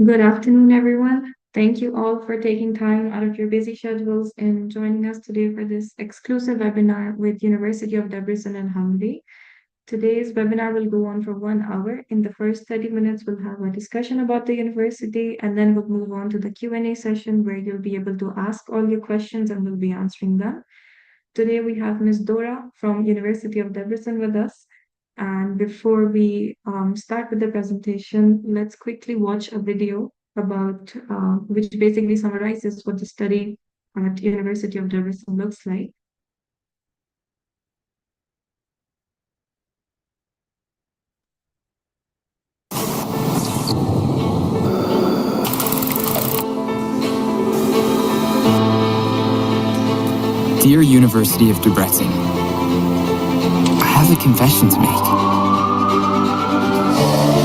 Good afternoon, everyone. Thank you all for taking time out of your busy schedules and joining us today for this exclusive webinar with University of Debrecen in Hungary. Today's webinar will go on for 1 hour. In the first 30 minutes, we'll have a discussion about the university, and then we'll move on to the Q&A session where you'll be able to ask all your questions and we'll be answering them. Today we have Ms. Dora from University of Debrecen with us. And before we start with the presentation, let's quickly watch a video about which basically summarizes what the study at University of Debrecen looks like. Dear University of Debrecen, I have a confession to make.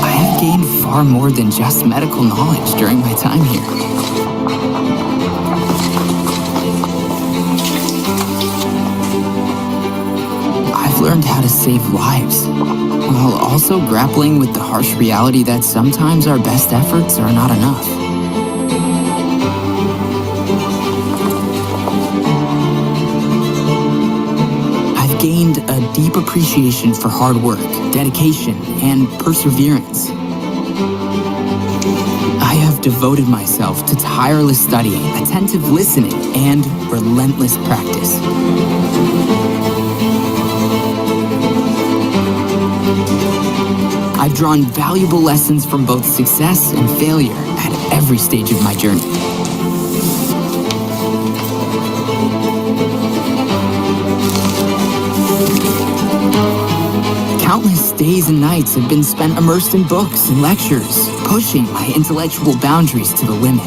I have gained far more than just medical knowledge during my time here. I've learned how to save lives, while also grappling with the harsh reality that sometimes our best efforts are not enough. Gained a deep appreciation for hard work, dedication, and perseverance. I have devoted myself to tireless studying, attentive listening, and relentless practice. I've drawn valuable lessons from both success and failure at every stage of my journey. Countless days and nights have been spent immersed in books and lectures, pushing my intellectual boundaries to the limit.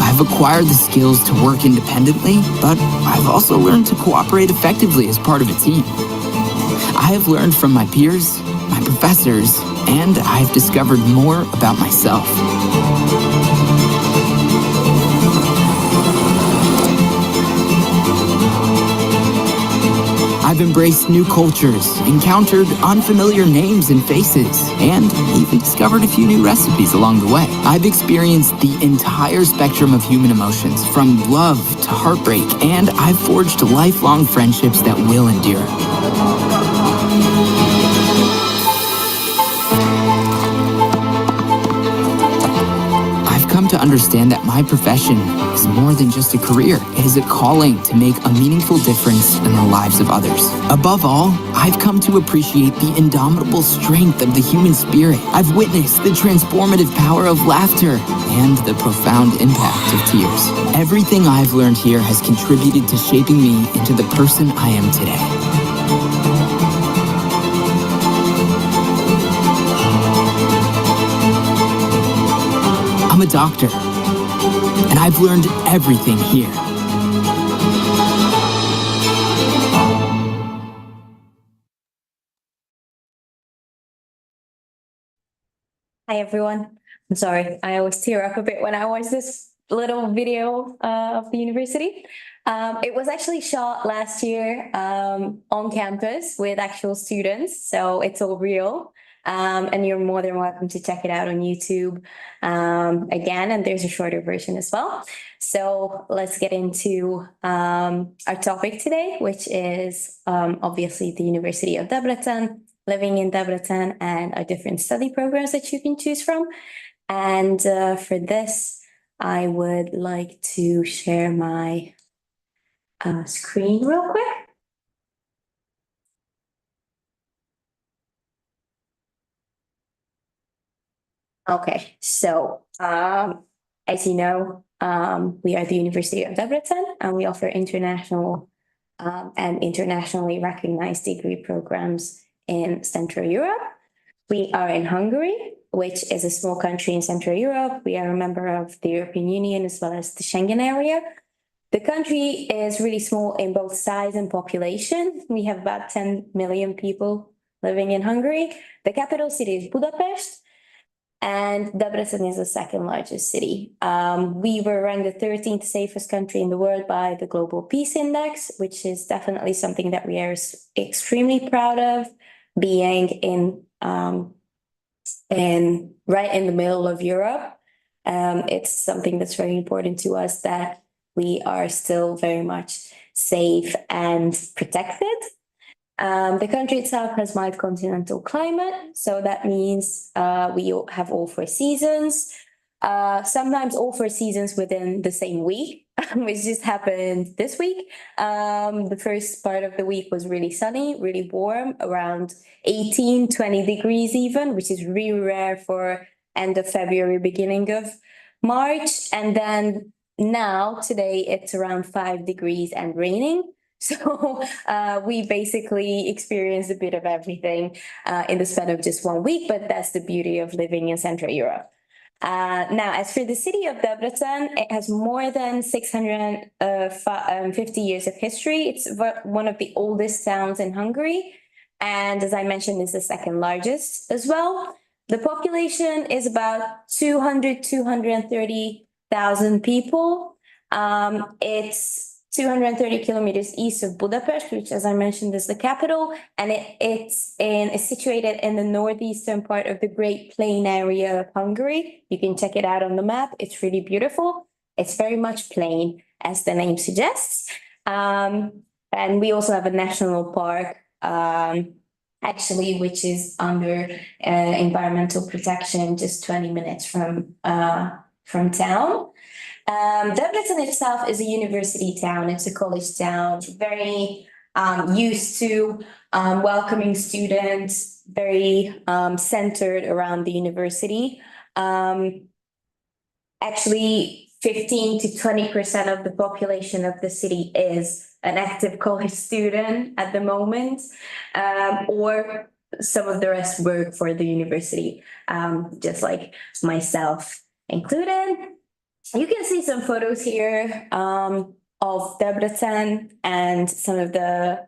I've acquired the skills to work independently, but I've also learned to cooperate effectively as part of a team. I have learned from my peers, my professors, and I've discovered more about myself. I've embraced new cultures, encountered unfamiliar names and faces, and even discovered a few new recipes along the way. I've experienced the entire spectrum of human emotions, from love to heartbreak, and I've forged lifelong friendships that will endure. Come to understand that my profession is more than just a career. It is a calling to make a meaningful difference in the lives of others. Above all, I've come to appreciate the indomitable strength of the human spirit. I've witnessed the transformative power of laughter and the profound impact of tears. Everything I've learned here has contributed to shaping me into the person I am today. I'm a doctor, and I've learned everything here. Hi, everyone. I'm sorry, I always tear up a bit when I watch this little video of the university. It was actually shot last year on campus with actual students, so it's all real. And you're more than welcome to check it out on YouTube again, and there's a shorter version as well. So let's get into our topic today, which is obviously the University of Debrecen, living in Debrecen, and our different study programs that you can choose from. And for this, I would like to share my screen real quick. Okay, so as you know, we are the University of Debrecen, and we offer international and internationally recognized degree programs in Central Europe. We are in Hungary, which is a small country in Central Europe. We are a member of the European Union as well as the Schengen area. The country is really small in both size and population. We have about 10 million people living in Hungary. The capital city is Budapest, and Debrecen is the second largest city. We were ranked the 13th safest country in the world by the Global Peace Index, which is definitely something that we are extremely proud of, being in and right in the middle of Europe. It's something that's very important to us that we are still very much safe and protected. The country itself has mild continental climate, so that means we have all four seasons. Sometimes all four seasons within the same week, which just happened this week. The first part of the week was really sunny, really warm, around 18, 20 degrees even, which is really rare for end of February, beginning of March. And then now, today, it's around 5 degrees and raining. So we basically experienced a bit of everything in the span of just 1 week, but that's the beauty of living in Central Europe. Now, as for the city of Debrecen, it has more than 650 years of history. It's one of the oldest towns in Hungary. And as I mentioned, it's the second largest as well. The population is about 230,000 people. It's 230 kilometers east of Budapest, which, as I mentioned, is the capital, and it's situated in the northeastern part of the Great Plain area of Hungary. You can check it out on the map. It's really beautiful. It's very much plain, as the name suggests. And we also have a national park, actually, which is under environmental protection, just 20 minutes from town. Debrecen itself is a university town. It's a college town, very used to welcoming students, very centered around the university. Actually, 15 to 20% of the population of the city is an active college student at the moment, or some of the rest work for the university, just like myself included. You can see some photos here of Debrecen and some of the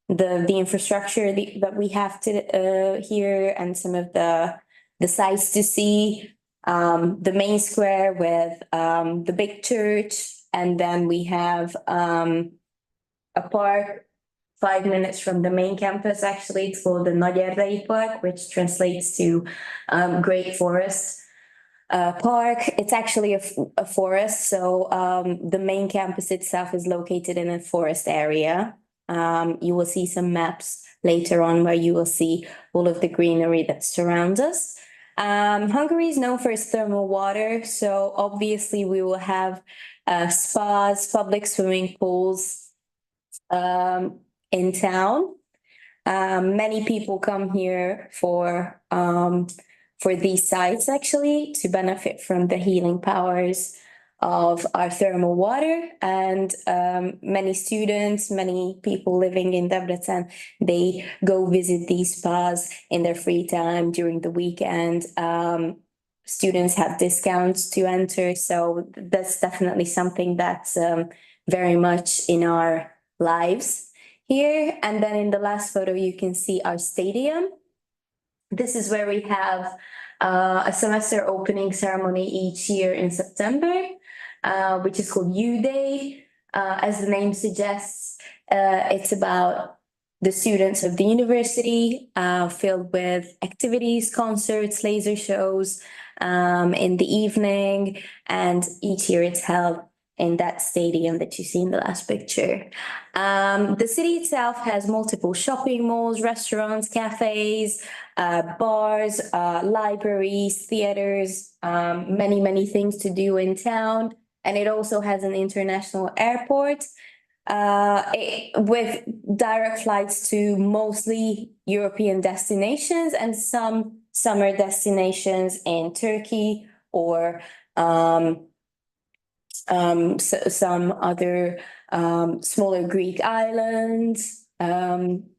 infrastructure that we have here, and some of the sites to see. The main square with the big church, and then we have a park 5 minutes from the main campus. Actually, it's called the Nagyerdei Park, which translates to Great Forest Park. It's actually a forest, so the main campus itself is located in a forest area. You will see some maps later on where you will see all of the greenery that surrounds us. Hungary is known for its thermal water, so obviously we will have spas, public swimming pools in town. Many people come here for these sites, actually, to benefit from the healing powers of our thermal water. And many students, many people living in Debrecen, they go visit these spas in their free time during the weekend. Students have discounts to enter, so that's definitely something that's very much in our lives here. And then in the last photo, you can see our stadium. This is where we have a semester opening ceremony each year in September, which is called U Day. As the name suggests, it's about the students of the university, filled with activities, concerts, laser shows in the evening, and each year it's held in that stadium that you see in the last picture. The city itself has multiple shopping malls, restaurants, cafes, bars, libraries, theaters, many things to do in town. And it also has an international airport with direct flights to mostly European destinations and some summer destinations in Turkey or some other smaller Greek islands.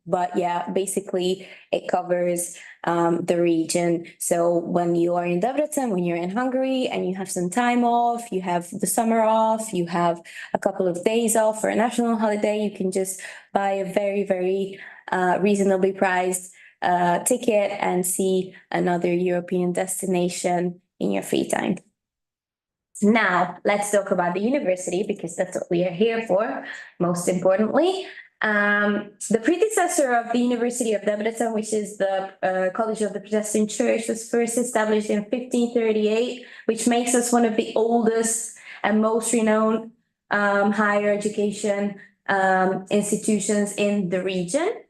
But yeah, basically it covers the region. So when you are in Debrecen, when you're in Hungary and you have some time off, you have the summer off, you have a couple of days off for a national holiday, you can just buy a very reasonably priced ticket and see another European destination in your free time. Now, let's talk about the university, because that's what we are here for, most importantly. The predecessor of the University of Debrecen, which is the College of the Protestant Church, was first established in 1538, which makes us one of the oldest and most renowned higher education institutions in the region.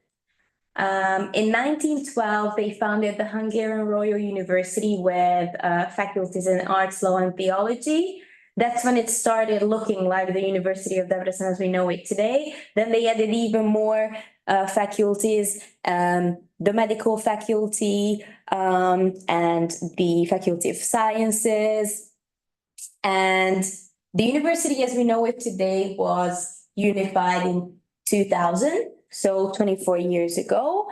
In 1912, they founded the Hungarian Royal University with faculties in arts, law, and theology. That's when it started looking like the University of Debrecen as we know it today. Then they added even more faculties, the medical faculty and the Faculty of Sciences. And the university as we know it today was unified in 2000. So 24 years ago,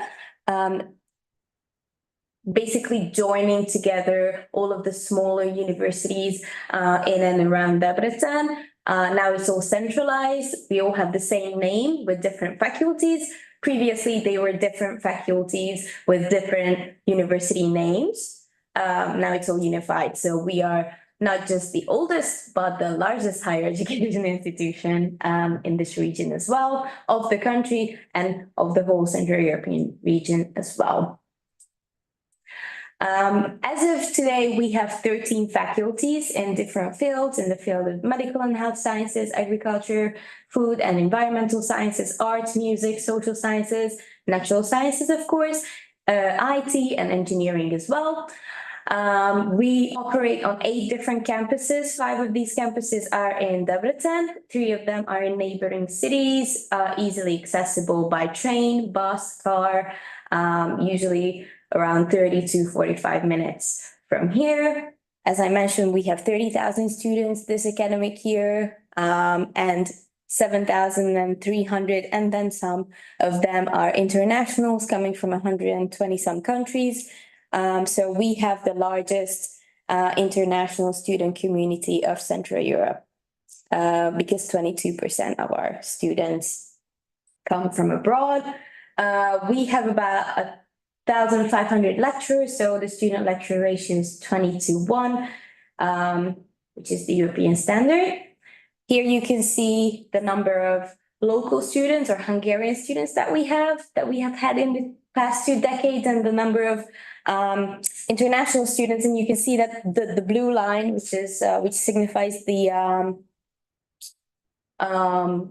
basically joining together all of the smaller universities in and around Debrecen. Now it's all centralized. We all have the same name with different faculties. Previously, they were different faculties with different university names. Now it's all unified. So we are not just the oldest, but the largest higher education institution in this region as well, of the country and of the whole Central European region as well. As of today, we have 13 faculties in different fields, in the field of medical and health sciences, agriculture, food and environmental sciences, arts, music, social sciences, natural sciences, of course, IT and engineering as well. We operate on 8 different campuses. 5 of these campuses are in Debrecen. 3 of them are in neighboring cities, easily accessible by train, bus, car, usually around 30 to 45 minutes from here. As I mentioned, we have 30,000 students this academic year, and 7,300, and then some of them are internationals coming from 120 some countries. So we have the largest international student community of Central Europe, because 22% of our students come from abroad. We have about 1,500 lecturers, so the student lecture ratio is 20:1, which is the European standard. Here you can see the number of local students or Hungarian students that we have had in the past 2 decades, and the number of international students. And you can see that the blue line, which signifies the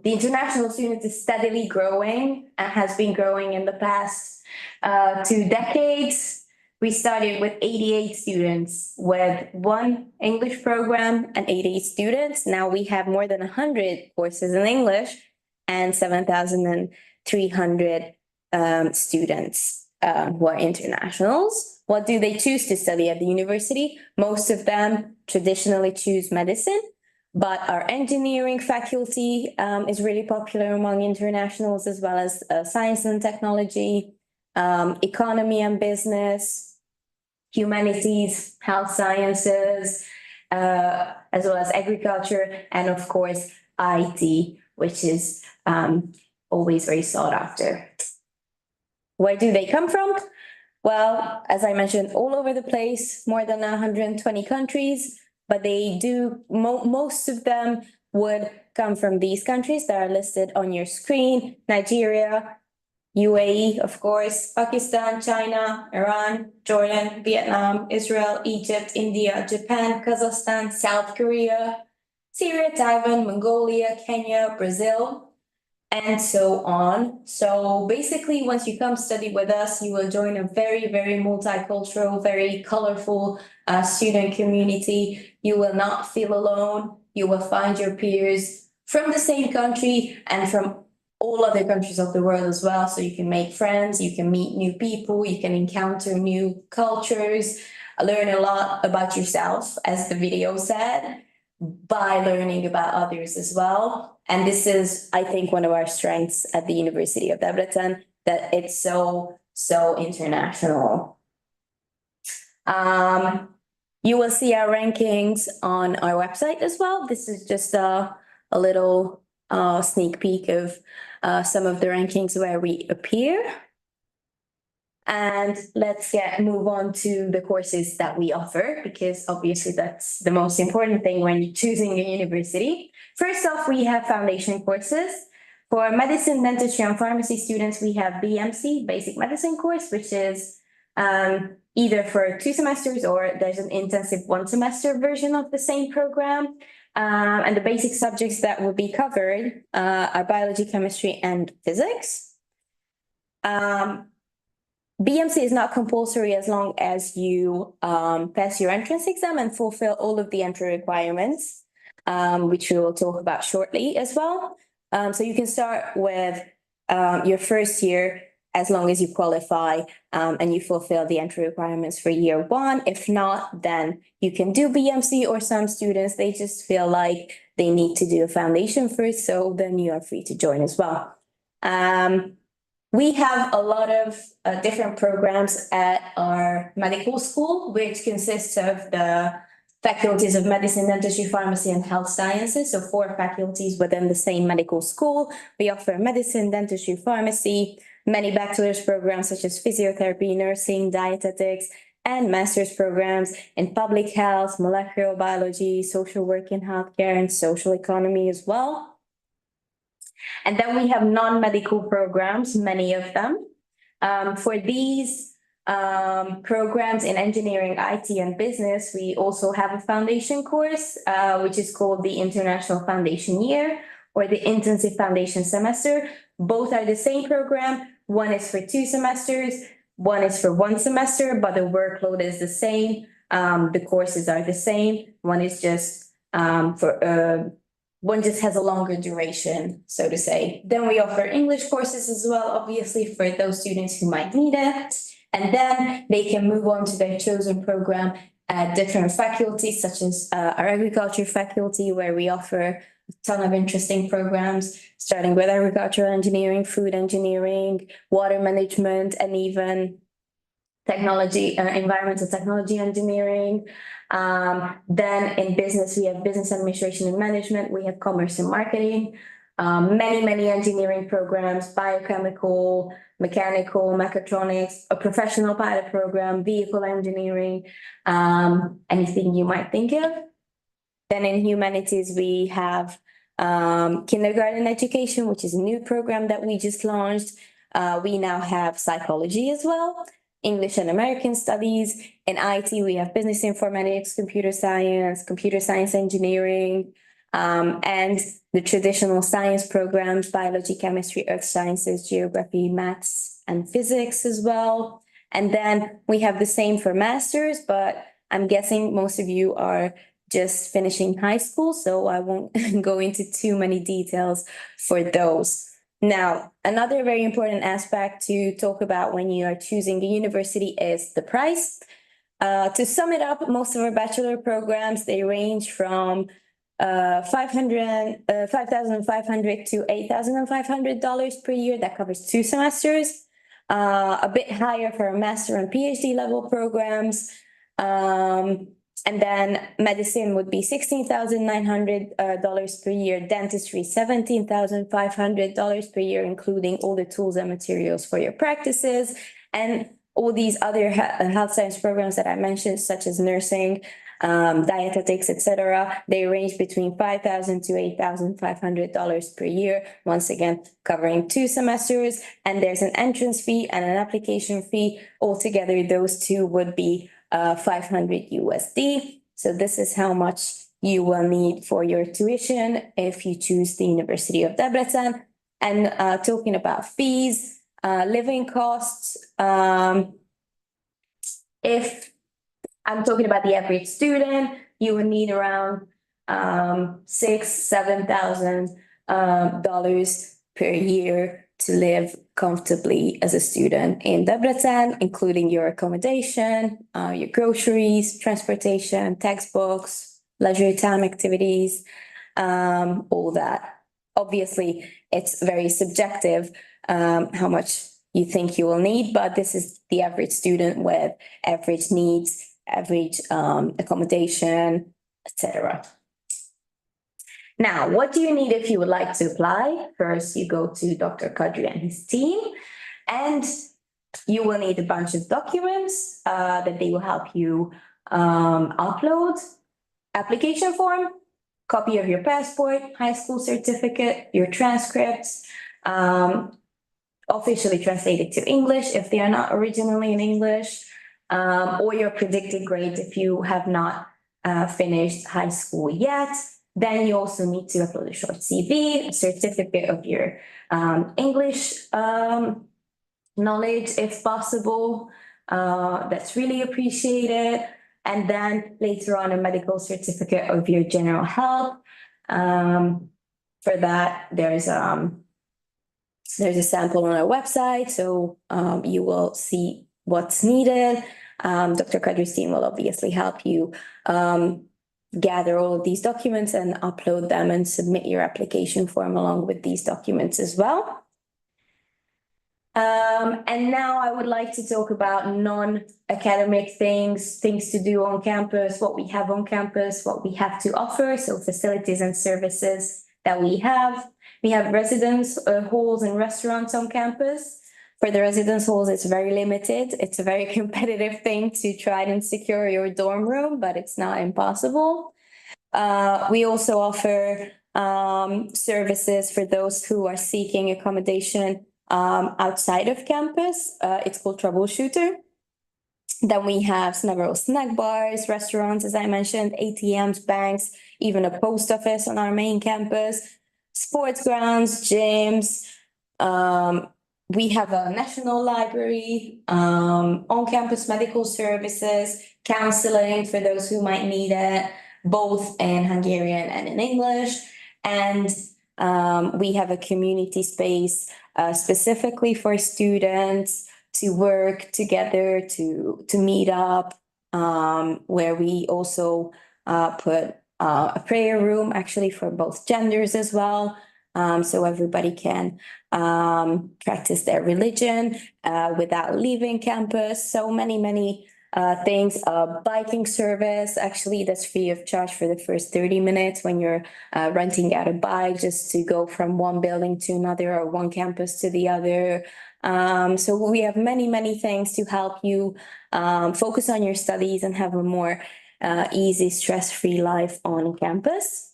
international students, is steadily growing and has been growing in the past 2 decades. We started with 88 students with 1 English program and 88 students. Now we have more than 100 courses in English and 7,300 students who are internationals. What do they choose to study at the university? Most of them traditionally choose medicine, but our engineering faculty is really popular among internationals, as well as science and technology, economy and business, humanities, health sciences, as well as agriculture, and of course, IT, which is always very sought after. Where do they come from? Well, as I mentioned, all over the place, more than 120 countries, but they do, most of them would come from these countries that are listed on your screen: Nigeria, UAE, of course, Pakistan, China, Iran, Jordan, Vietnam, Israel, Egypt, India, Japan, Kazakhstan, South Korea, Syria, Taiwan, Mongolia, Kenya, Brazil, and so on. So basically, once you come study with us, you will join a very, very multicultural, very colorful student community. You will not feel alone. You will find your peers from the same country and from all other countries of the world as well. So you can make friends, you can meet new people, you can encounter new cultures, learn a lot about yourself, as the video said, by learning about others as well. And this is, I think, one of our strengths at the University of Debrecen, that it's so international. You will see our rankings on our website as well. This is just a little sneak peek of some of the rankings where we appear. And let's move on to the courses that we offer, because obviously that's the most important thing when you're choosing a university. First off, we have foundation courses. For medicine, dentistry, and pharmacy students, we have BMC, Basic Medicine course, which is either for 2 semesters or there's an intensive 1 semester version of the same program. And the basic subjects that will be covered are biology, chemistry, and physics. BMC is not compulsory as long as you pass your entrance exam and fulfill all of the entry requirements, which we will talk about shortly as well. So you can start with your first year as long as you qualify and you fulfill the entry requirements for year 1. If not, then you can do BMC, or some students, they just feel like they need to do a foundation first, so then you are free to join as well. We have a lot of different programs at our medical school, which consists of the faculties of medicine, dentistry, pharmacy, and health sciences. So 4 faculties within the same medical school. We offer medicine, dentistry, pharmacy, many bachelor's programs such as physiotherapy, nursing, dietetics, and master's programs in public health, molecular biology, social work in healthcare, and social economy as well. And then we have non-medical programs, many of them. For these programs in engineering, IT, and business, we also have a foundation course, which is called the International Foundation Year or the Intensive Foundation Semester. Both are the same program. One is for 2 semesters, one is for 1 semester, but the workload is the same. The courses are the same. One is just one just has a longer duration, so to say. Then we offer English courses as well, obviously, for those students who might need it. And then they can move on to their chosen program at different faculties, such as our agriculture faculty, where we offer a ton of interesting programs, starting with agricultural engineering, food engineering, water management, and even technology, environmental technology engineering. Then in business, we have business administration and management. We have commerce and marketing, many engineering programs, biochemical, mechanical, mechatronics, a professional pilot program, vehicle engineering, anything you might think of. Then in humanities, we have kindergarten education, which is a new program that we just launched. We now have psychology as well, English and American studies. In IT, we have business informatics, computer science engineering, and the traditional science programs, biology, chemistry, earth sciences, geography, maths, and physics as well. And then we have the same for masters, but I'm guessing most of you are just finishing high school, so I won't go into too many details for those. Now, another very important aspect to talk about when you are choosing a university is the price. To sum it up, most of our bachelor programs, they range from $5,500 to $8,500 per year. That covers 2 semesters. A bit higher for master and PhD level programs. And then medicine would be $16,900 per year, dentistry $17,500 per year, including all the tools and materials for your practices, and all these other health science programs that I mentioned, such as nursing, dietetics, etc. They range between $5,000 to $8,500 per year, once again covering 2 semesters, and there's an entrance fee and an application fee. Altogether, those two would be $500 USD. So this is how much you will need for your tuition if you choose the University of Debrecen. And talking about fees, living costs, if I'm talking about the average student, you would need around $6,000-7,000 per year to live comfortably as a student in Debrecen, including your accommodation, your groceries, transportation, textbooks, leisure time activities, all that. Obviously, it's very subjective how much you think you will need, but this is the average student with average needs, average accommodation, etc. Now, what do you need if you would like to apply? First, you go to Dr. Kadri and his team, and you will need a bunch of documents that they will help you upload. Application form, copy of your passport, high school certificate, your transcripts, officially translated to English if they are not originally in English, or your predicted grades if you have not finished high school yet. Then you also need to upload a short CV, a certificate of your English knowledge if possible. That's really appreciated. And then later on, a medical certificate of your general health. For that, there's a sample on our website, so you will see what's needed. Dr. Kadri's team will obviously help you gather all of these documents and upload them and submit your application form along with these documents as well. And now I would like to talk about non-academic things to do on campus, what we have on campus, what we have to offer, so facilities and services that we have. We have residence halls and restaurants on campus. For the residence halls, it's very limited. It's a very competitive thing to try and secure your dorm room, but it's not impossible. We also offer services for those who are seeking accommodation outside of campus. It's called Troubleshooter. Then we have several snack bars, restaurants, as I mentioned, ATMs, banks, even a post office on our main campus, sports grounds, gyms. We have a national library, on-campus medical services, counseling for those who might need it, both in Hungarian and in English. And we have a community space specifically for students to work together, to meet up, where we also put a prayer room actually for both genders as well. So everybody can practice their religion without leaving campus. So many things. Biking service, actually, that's free of charge for the first 30 minutes when you're renting out a bike just to go from one building to another or one campus to the other. So we have many things to help you focus on your studies and have a more easy, stress-free life on campus.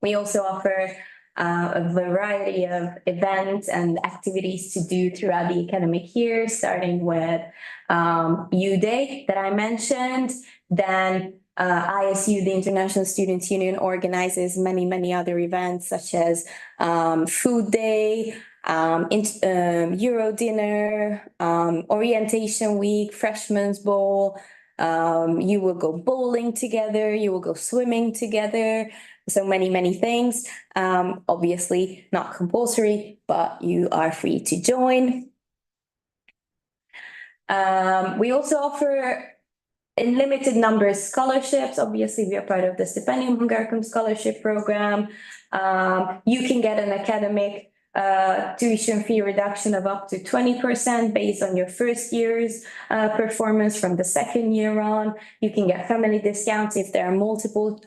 We also offer a variety of events and activities to do throughout the academic year, starting with U-Day that I mentioned. Then ISU, the International Students Union, organizes many other events such as Food Day, Euro Dinner, Orientation Week, Freshman's Bowl. You will go bowling together, you will go swimming together. So many things. Obviously not compulsory, but you are free to join. We also offer in limited numbers scholarships. Obviously, we are part of the Stipendium Hungaricum scholarship program. You can get an academic tuition fee reduction of up to 20% based on your first year's performance from the second year on. You can get family discounts if there are multiple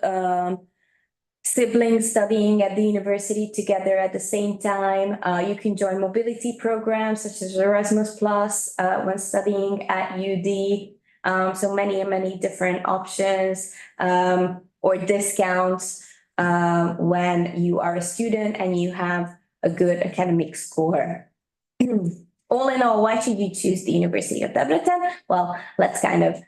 siblings studying at the university together at the same time. You can join mobility programs such as Erasmus Plus when studying at UD. So many different options or discounts when you are a student and you have a good academic score. All in all, why should you choose the University of Debrecen? Well, let's kind of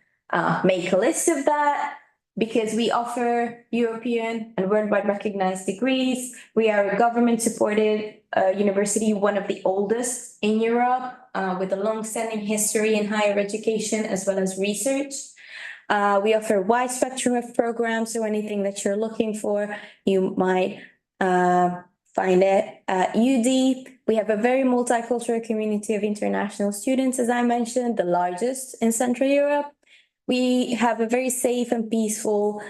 make a list of that. Because we offer European and worldwide recognized degrees. We are a government-supported university, one of the oldest in Europe, with a long-standing history in higher education as well as research. We offer a wide spectrum of programs, so anything that you're looking for, you might find it at UD. We have a very multicultural community of international students, as I mentioned, the largest in Central Europe. We have a very safe and peaceful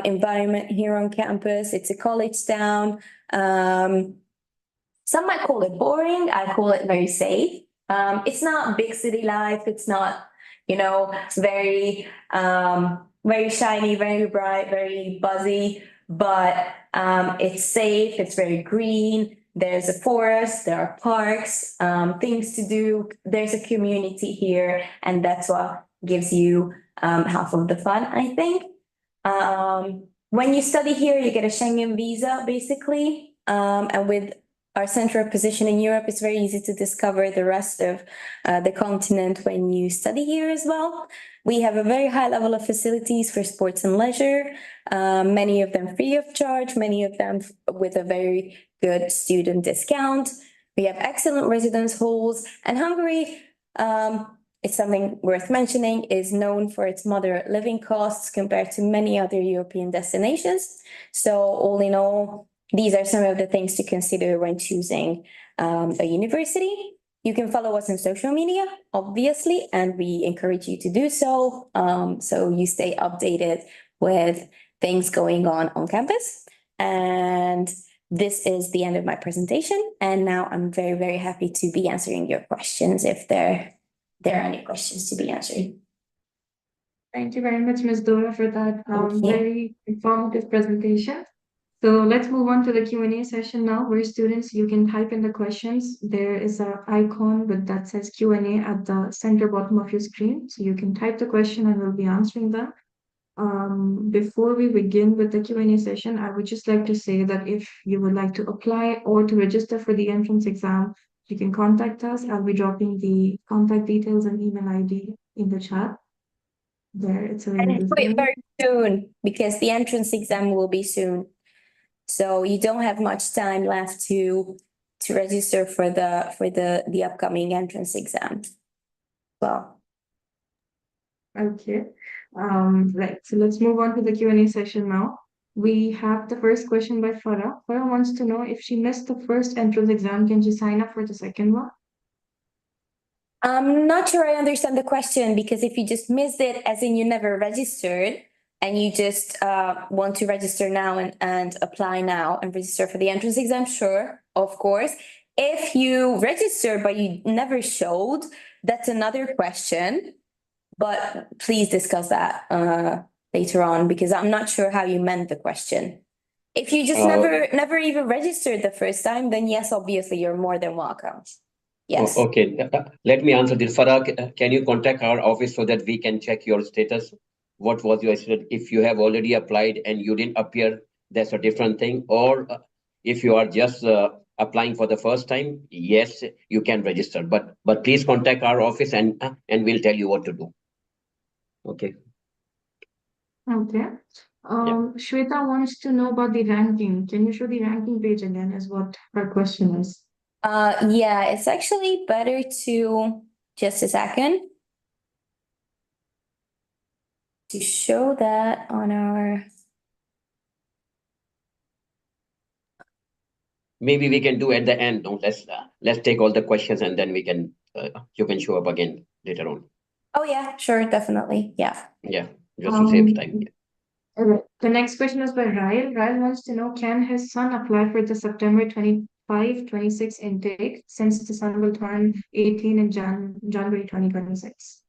environment here on campus. It's a college town. Some might call it boring. I call it very safe. It's not big city life. It's not, very shiny, very bright, very buzzy, but it's safe. It's very green. There's a forest, there are parks, things to do. There's a community here, and that's what gives you half of the fun, I think. when you study here, you get a Schengen visa, basically. And with our central position in Europe, it's very easy to discover the rest of the continent when you study here as well. We have a very high level of facilities for sports and leisure, many of them free of charge, many of them with a very good student discount. We have excellent residence halls, and Hungary, it's something worth mentioning, is known for its moderate living costs compared to many other European destinations. So all in all, these are some of the things to consider when choosing a university. You can follow us on social media, obviously, and we encourage you to do so. So you stay updated with things going on campus. And this is the end of my presentation. And now I'm very, very happy to be answering your questions if there are any questions to be answered. Thank you very much, Ms. Dora, for that Thank you. very informative presentation. So let's move on to the Q&A session now, where students, you can type in the questions. There is an icon that says Q&A at the center bottom of your screen. So you can type the question and we'll be answering them. Before we begin with the Q&A session, I would just like to say that if you would like to apply or to register for the entrance exam, you can contact us. I'll be dropping the contact details and email ID in the chat. There, it's And available wait, for you. very soon, because the entrance exam will be soon. So you don't have much time left to register for the upcoming entrance exam. Well, Okay. Right. So let's move on to the Q&A session now. We have the first question by Farah. Farah wants to know if she missed the first entrance exam, can she sign up for the second one? I'm not sure I understand the question, because if you just missed it, as in you never registered, and you just want to register now and apply now and register for the entrance exam, sure, of course. If you registered but you never showed, that's another question. But please discuss that later on, because I'm not sure how you meant the question. If you just never even registered the first time, then yes, obviously you're more than welcome. Yes. Okay, let me answer this. Farah, can you contact our office so that we can check your status? What was your status? If you have already applied and you didn't appear, that's a different thing. Or if you are just applying for the first time, yes, you can register. But please contact our office and we'll tell you what to do. Okay. Okay. Shweta wants to know about the ranking. Can you show the ranking page again, is what her question is. Yeah, it's actually better to just a second to show that on our. Maybe we can do at the end. No, let's take all the questions and then we can you can show up again later on. Oh yeah, sure, definitely. Yeah. Yeah, just to save time. Yeah. All right. The next question is by Ryle. Ryle wants to know, can his son apply for the September 25-26 intake, since the son will turn 18 in January 2026?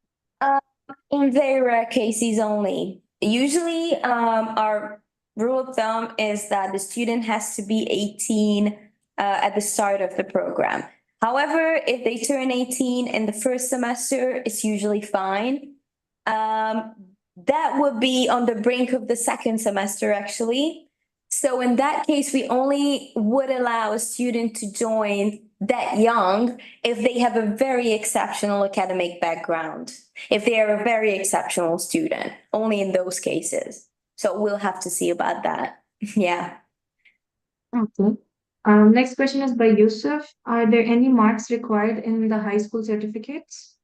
In very rare cases only. Usually, our rule of thumb is that the student has to be 18 at the start of the program. However, if they turn 18 in the first semester, it's usually fine. That would be on the brink of the second semester, actually. So in that case, we only would allow a student to join that young if they have a very exceptional academic background, if they are a very exceptional student, only in those cases. So we'll have to see about that. Yeah. Okay. Next question is by Yusuf. Are there any marks required in the high school certificates?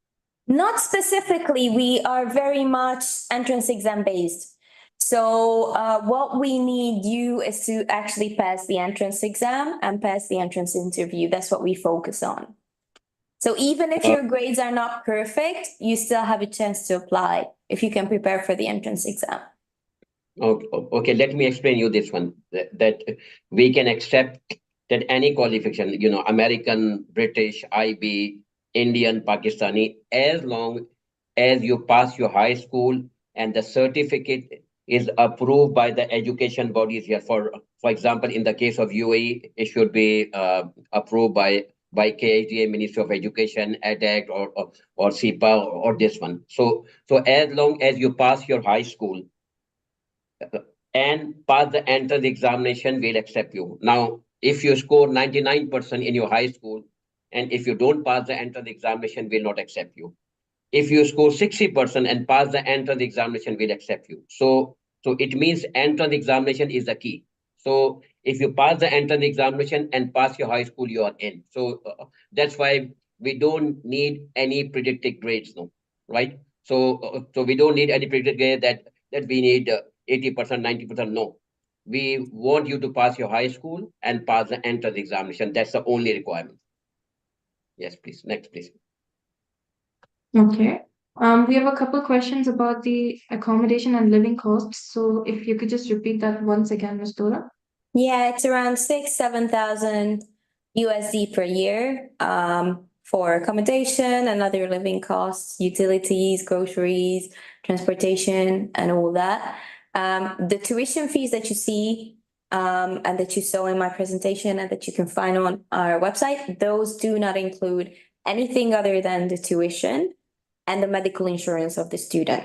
Not specifically. We are very much entrance exam based. So what we need you is to actually pass the entrance exam and pass the entrance interview. That's what we focus on. So even if your grades are not perfect, you still have a chance to apply if you can prepare for the entrance exam. Okay, let me explain you this one, that we can accept that any qualification, American, British, IB, Indian, Pakistani, as long as you pass your high school and the certificate is approved by the education bodies here. For example, in the case of UAE, it should be approved by KHDA, Ministry of Education, EDACT, or SIPA, or this one. So as long as you pass your high school, and pass the entrance examination, we'll accept you. Now, if you score 99% in your high school, and if you don't pass the entrance examination, we'll not accept you. If you score 60% and pass the entrance examination, we'll accept you. So it means entrance examination is the key. So if you pass the entrance examination and pass your high school, you are in. So that's why we don't need any predicted grades, no, right? So we don't need any predicted grade that we need 80%, 90%. No, we want you to pass your high school and pass the entrance examination. That's the only requirement. Yes, please. Next, please. Okay. We have a couple questions about the accommodation and living costs. So if you could just repeat that once again, Ms. Dora. Yeah, it's around 7,000 USD per year for accommodation and other living costs, utilities, groceries, transportation, and all that. The tuition fees that you see and that you saw in my presentation and that you can find on our website, those do not include anything other than the tuition and the medical insurance of the student.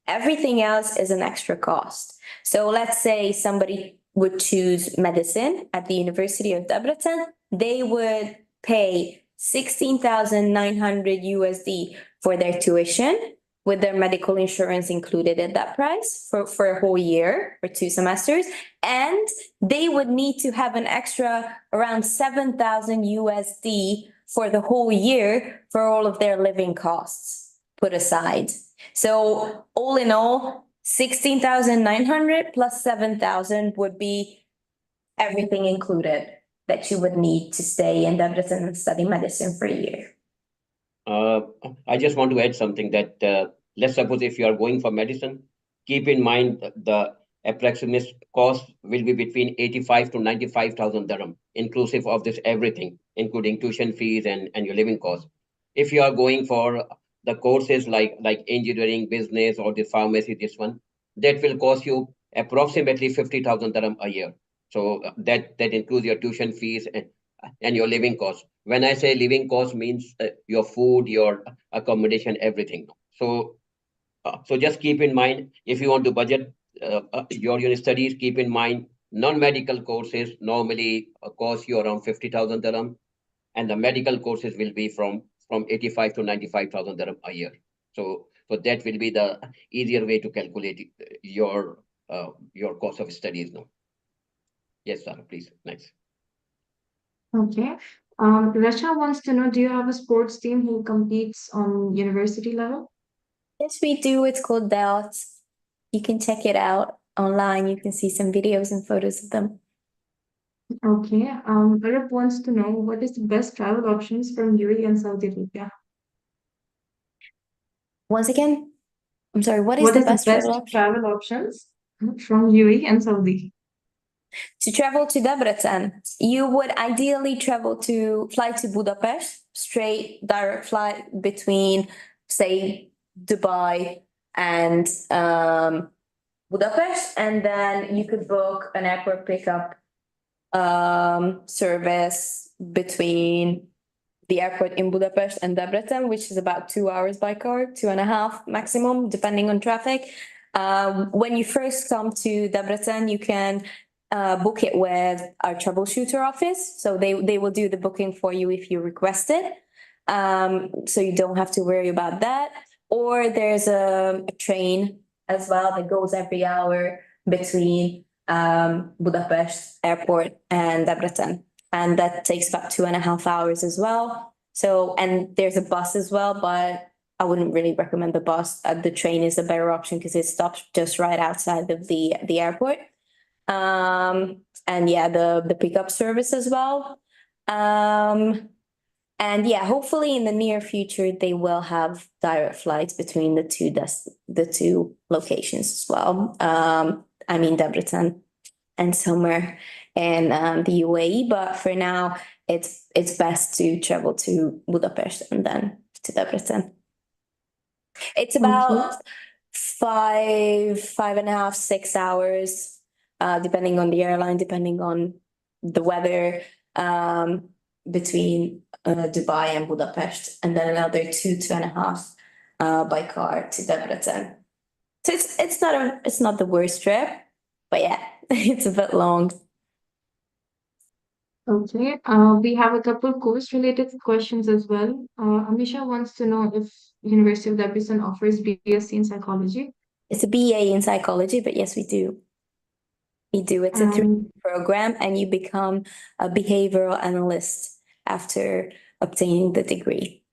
Everything else is an extra cost. So let's say somebody would choose medicine at the University of Debrecen, they would pay 16,900 USD for their tuition with their medical insurance included at that price for a whole year, for 2 semesters. And they would need to have an extra around 7,000 USD for the whole year for all of their living costs put aside. So all in all, 16,900 plus 7,000 would be everything included that you would need to stay in Debrecen and study medicine for a year. I just want to add something that let's suppose if you are going for medicine, keep in mind the approximate cost will be between 85 to 95,000 dirham, inclusive of this everything, including tuition fees and your living costs. If you are going for the courses like engineering, business, or the pharmacy, this one, that will cost you approximately 50,000 dirham a year. So that includes your tuition fees and your living costs. When I say living cost means your food, your accommodation, everything. So just keep in mind, if you want to budget your studies, keep in mind non-medical courses normally cost you around 50,000 dirham, and the medical courses will be from 85 to 95,000 dirham a year. So that will be the easier way to calculate your cost of studies now. Yes, sir, please. Next. Okay. Rasha wants to know, do you have a sports team who competes on university level? Yes, we do. It's called Doubts. You can check it out online. You can see some videos and photos of them. Okay. Arab wants to know, what is the best travel options from UAE and Saudi Arabia? Once again, I'm sorry, what is What the is the best travel best option? travel options from UAE and Saudi? To travel to Debrecen, you would ideally fly to Budapest, straight direct flight between, say, Dubai and Budapest, and then you could book an airport pickup service between the airport in Budapest and Debrecen, which is about 2 hours by car, 2.5 maximum, depending on traffic. When you first come to Debrecen, you can book it with our troubleshooter office. So they will do the booking for you if you request it. So you don't have to worry about that. Or there's a train as well that goes every hour between Budapest airport and Debrecen. And that takes about 2.5 hours as well. So, and there's a bus as well, but I wouldn't really recommend the bus. The train is a better option because it stops just right outside of the airport. And yeah, the pickup service as well. And yeah, hopefully in the near future, they will have direct flights between the two locations as well. I mean, Debrecen and somewhere in the UAE, but for now, it's best to travel to Budapest and then to Debrecen. It's about 5.5, 6 hours, depending on the airline, depending on the weather, between Dubai and Budapest, and then another 2.5 by car to Debrecen. So it's not the worst trip. But yeah, it's a bit long. Okay, we have a couple course-related questions as well. Amisha wants to know if University of Debrecen offers BSc in psychology. It's a BA in psychology, but yes, we do. We do. It's a 3 And, program, and you become a behavioral analyst after obtaining the degree.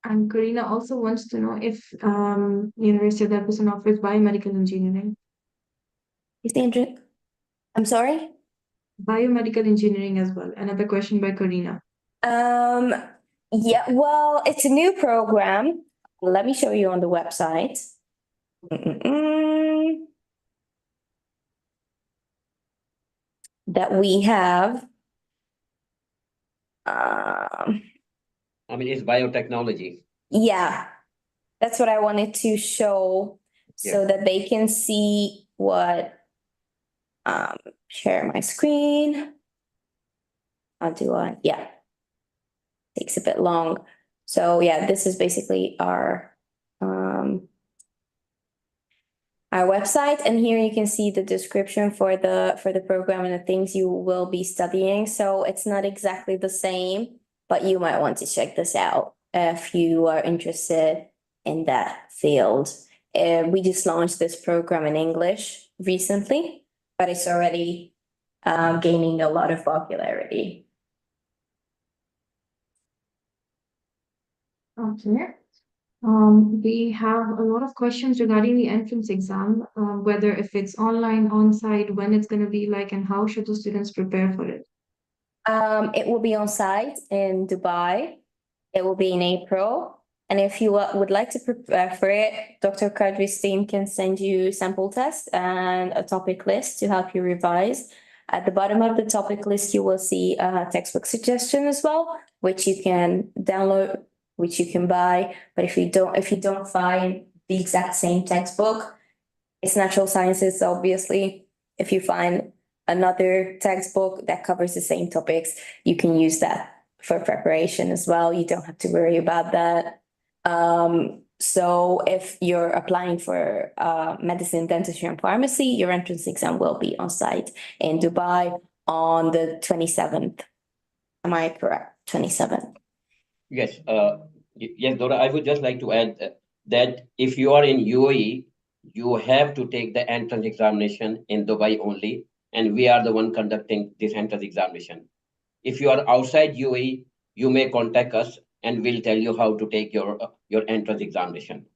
and Karina also wants to know if University of Debrecen offers biomedical engineering. Is the interest? I'm sorry? Biomedical engineering as well. Another question by Karina. Um, yeah, well, it's a new program. Let me show you on the website. That we have. I mean, it's biotechnology. Yeah, that's what I wanted to show so Yeah. that they can see what, share my screen. How do I, yeah. Takes a bit long. So yeah, this is basically our website, and here you can see the description for the program and the things you will be studying. So it's not exactly the same, but you might want to check this out if you are interested in that field. We just launched this program in English recently, but it's already gaining a lot of popularity. Okay. We have a lot of questions regarding the entrance exam, whether if it's online, on-site, when it's going to be like, and how should the students prepare for it? It will be on site in Dubai. It will be in April. And if you would like to prepare for it, Dr. Kadri's team can send you sample tests and a topic list to help you revise. At the bottom of the topic list, you will see a textbook suggestion as well, which you can download, which you can buy. But if you don't find the exact same textbook, it's natural sciences, obviously. If you find another textbook that covers the same topics, you can use that for preparation as well. You don't have to worry about that. So if you're applying for medicine, dentistry, and pharmacy, your entrance exam will be on site in Dubai on the 27th. Am I correct? 27th. Yes, yes, Dora, I would just like to add that if you are in UAE, you have to take the entrance examination in Dubai only, and we are the one conducting this entrance examination. If you are outside UAE, you may contact us and we'll tell you how to take your entrance examination.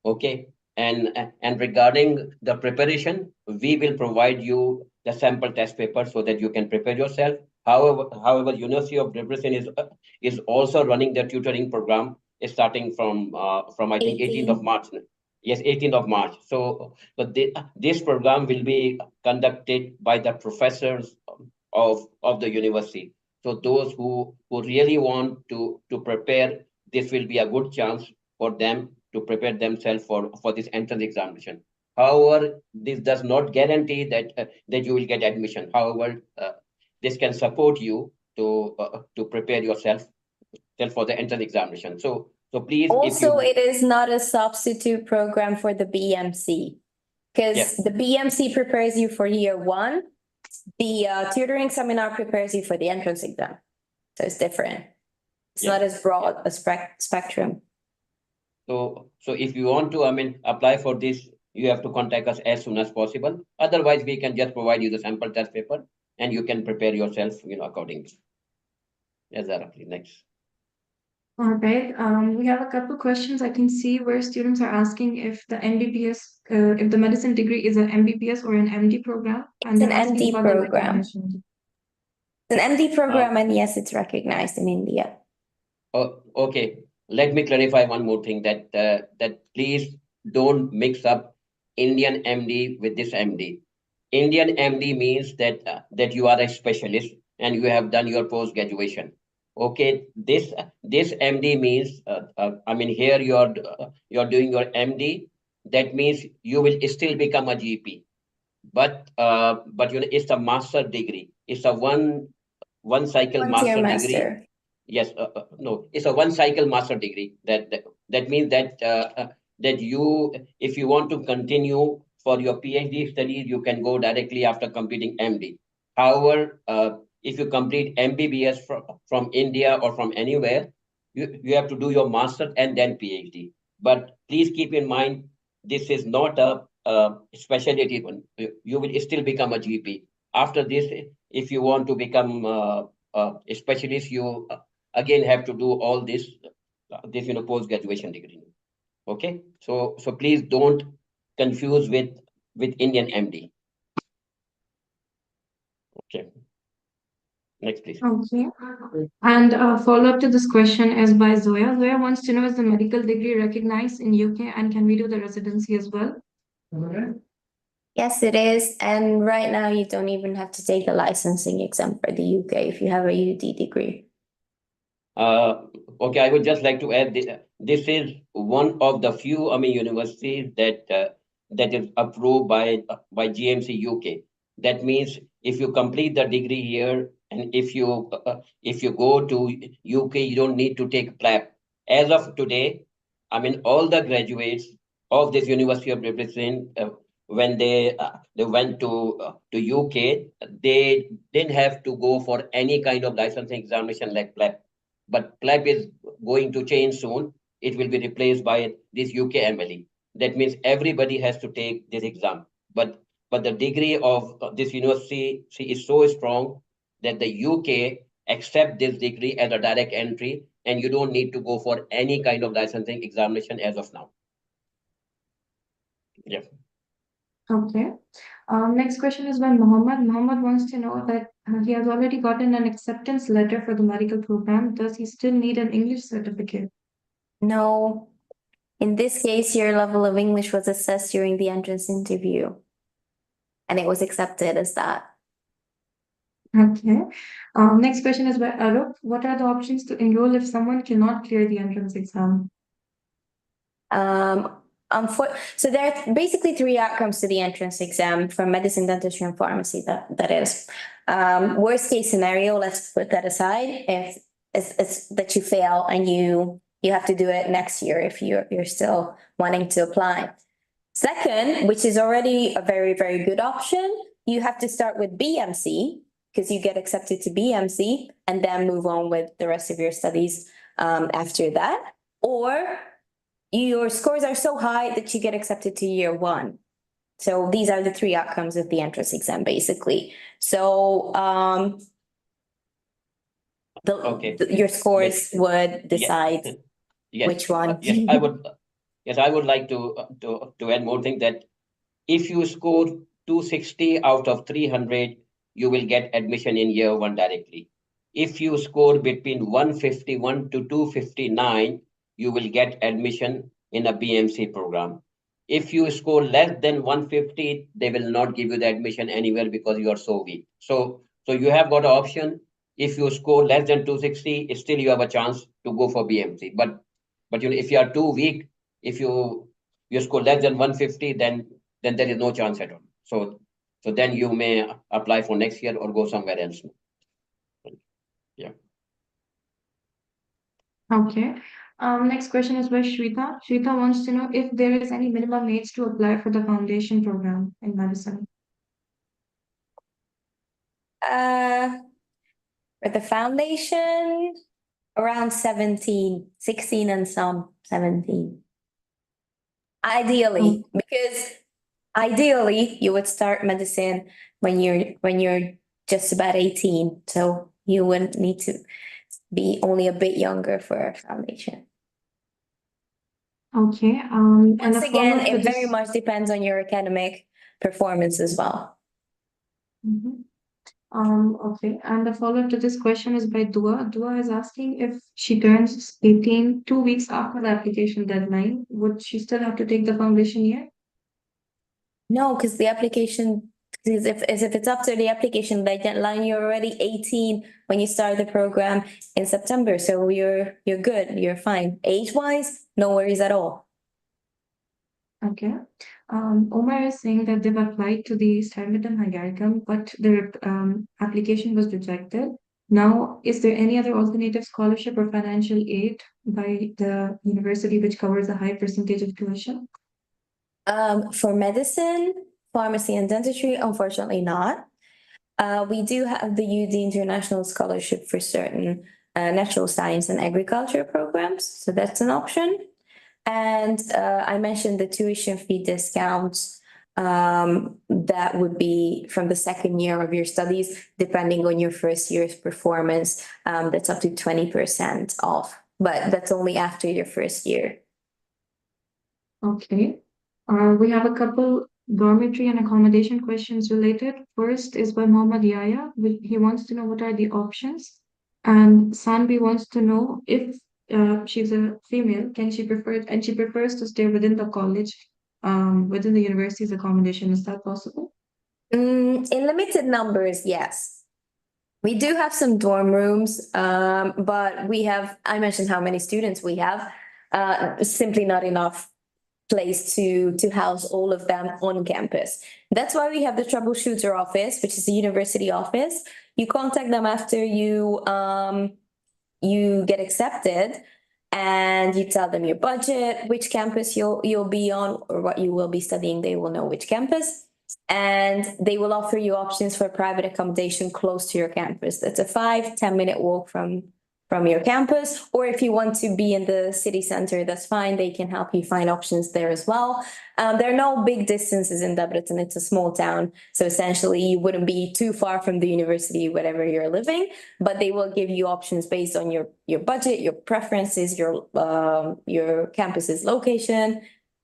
Okay. And regarding the preparation, we will provide you the sample test paper so that you can prepare yourself. However, University of Debrecen is also running the tutoring program starting from I think 18th of March. Yes, 18th of March. This program will be conducted by the professors of the university. So those who really want to prepare, this will be a good chance for them to prepare themselves for this entrance examination. However, this does not guarantee that you will get admission. However, this can support you to prepare yourself for the entrance examination. So please, if Also, you it is not a substitute program for the BMC because yes, the BMC prepares you for year one. The tutoring seminar prepares you for the entrance exam. So it's different. It's yes, not as broad a spectrum. so if you want to, I mean, apply for this, you have to contact us as soon as possible. Otherwise, we can just provide you the sample test paper and you can prepare yourself, accordingly. Yes, Zara, please, next. All right. We have a couple questions I can see where students are asking if the MBBS, if the medicine degree is an MBBS or an MD program, and It's an they're asking MD about the program. recognition. It's an MD program, Uh, and yes, it's recognized in India. Oh, okay. Let me clarify one more thing that please don't mix up Indian MD with this MD. Indian MD means that you are a specialist and you have done your post graduation. Okay, this MD means I mean here you're doing your MD. That means you will still become a GP, but it's a master degree. It's a one cycle Frontier master degree. master. Yes, no, it's a one cycle master degree. That means that you, if you want to continue for your PhD studies, you can go directly after completing MD. However, if you complete MBBS from India or from anywhere, you have to do your master and then PhD. But please keep in mind, this is not a specialty one. You will still become a GP. After this, if you want to become a specialist, you again have to do all this post graduation degree. Okay, so please don't confuse with Indian MD. Okay, next please. Okay. And a follow-up to this question is by Zoya. Zoya wants to know, is the medical degree recognized in UK and can we do the residency as well? Yes, it is. And right now, you don't even have to take the licensing exam for the UK if you have a UD degree. Okay, I would just like to add this is one of the few universities that is approved by GMC UK. That means if you complete the degree here and if you go to UK, you don't need to take PLAB. As of today, all the graduates of this University of Debrecen, when they went to UK, they didn't have to go for any kind of licensing examination like PLAB. But PLAB is going to change soon. It will be replaced by this UK MLE. That means everybody has to take this exam. But the degree of this university is so strong that the UK accept this degree as a direct entry, and you don't need to go for any kind of licensing examination as of now. Yeah. Okay. Next question is by Mohammed. Mohammed wants to know that he has already gotten an acceptance letter for the medical program. Does he still need an English certificate? No, in this case, your level of English was assessed during the entrance interview, and it was accepted as that. Okay. Next question is by Arup. What are the options to enroll if someone cannot clear the entrance exam? So there are basically three outcomes to the entrance exam for medicine, dentistry, and pharmacy. That is, worst case scenario. Let's put that aside. If it's that you fail and you have to do it next year if you're still wanting to apply. Second, which is already a very, very good option, you have to start with BMC because you get accepted to BMC and then move on with the rest of your studies after that. Or your scores are so high that you get accepted to year one. So these are the three outcomes of the entrance exam, basically. So your scores would decide which one. Yes, I would like to add more thing that if you score 260 out of 300, you will get admission in year one directly. If you score between 151 to 259, you will get admission in a BMC program. If you score less than 150, they will not give you the admission anywhere because you are so weak. So you have got an option. If you score less than 260, still you have a chance to go for BMC. But if you are too weak, if you score less than 150, then there is no chance at all. So then you may apply for next year or go somewhere else. Yeah. Okay. Next question is by Shweta. Shweta wants to know if there is any minimum age to apply for the foundation program in medicine. For the foundation, around 17, 16 and some 17. Ideally, because ideally you would start medicine when you're just about 18. So you wouldn't need to be only a bit younger for a foundation. Okay. Once again, it very much depends on your academic performance as well. Mm-hmm. Okay, and the follow-up to this question is by Dua. Dua is asking if she turns 18 2 weeks after the application deadline, would she still have to take the foundation year? No, because the application, if it's after the application deadline, you're already 18 when you start the program in September. So you're good, you're fine. Age-wise, no worries at all. Okay. Omar is saying that they've applied to the Stermitum Hygaricum, but their application was rejected. Now, is there any other alternative scholarship or financial aid by the university which covers a high percentage of tuition? For medicine, pharmacy, and dentistry, unfortunately not. We do have the UD International Scholarship for certain natural science and agriculture programs, so that's an option. And I mentioned the tuition fee discounts. That would be from the second year of your studies, depending on your first year's performance. That's up to 20% off, but that's only after your first year. Okay. We have a couple dormitory and accommodation questions related. First is by Mohammad Yaya. He wants to know what are the options. And Sanvi wants to know if she's a female, can she prefer and she prefers to stay within the college, within the university's accommodation. Is that possible? In limited numbers, yes. We do have some dorm rooms, but I mentioned how many students we have, simply not enough place to house all of them on campus. That's why we have the troubleshooter office, which is the university office. You contact them after you get accepted, and you tell them your budget, which campus you'll be on, or what you will be studying. They will know which campus, and they will offer you options for private accommodation close to your campus. That's a 5-10 minute walk from your campus, or if you want to be in the city center, that's fine. They can help you find options there as well. There are no big distances in Debrecen. It's a small town, so essentially you wouldn't be too far from the university, wherever you're living. But they will give you options based on your budget, your preferences, your campus's location,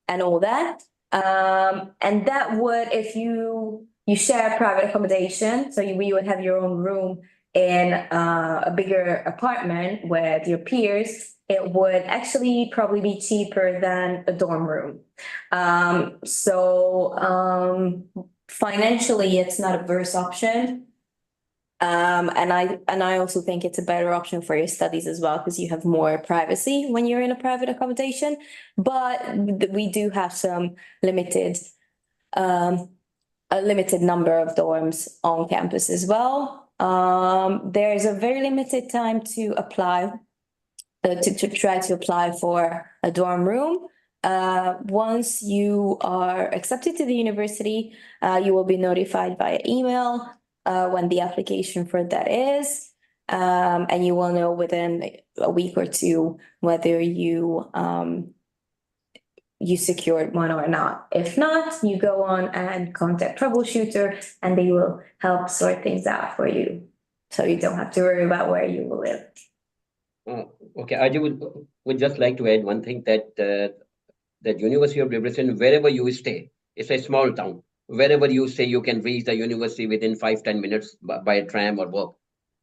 and all that. And that would, if you share private accommodation, so you would have your own room in a bigger apartment with your peers, it would actually probably be cheaper than a dorm room. Financially, it's not a worse option. And I also think it's a better option for your studies as well, because you have more privacy when you're in a private accommodation. But we do have some a limited number of dorms on campus as well. There's a very limited time to apply, to try to apply for a dorm room. Once you are accepted to the university, you will be notified via email when the application for that is. And you will know within a week or two whether you secured one or not. If not, you go on and contact troubleshooter, and they will help sort things out for you, so you don't have to worry about where you will live. Okay, I would just like to add one thing, that that University of Debrecen, wherever you stay, it's a small town. Wherever you stay, you can reach the university within 5-10 minutes by a tram or walk.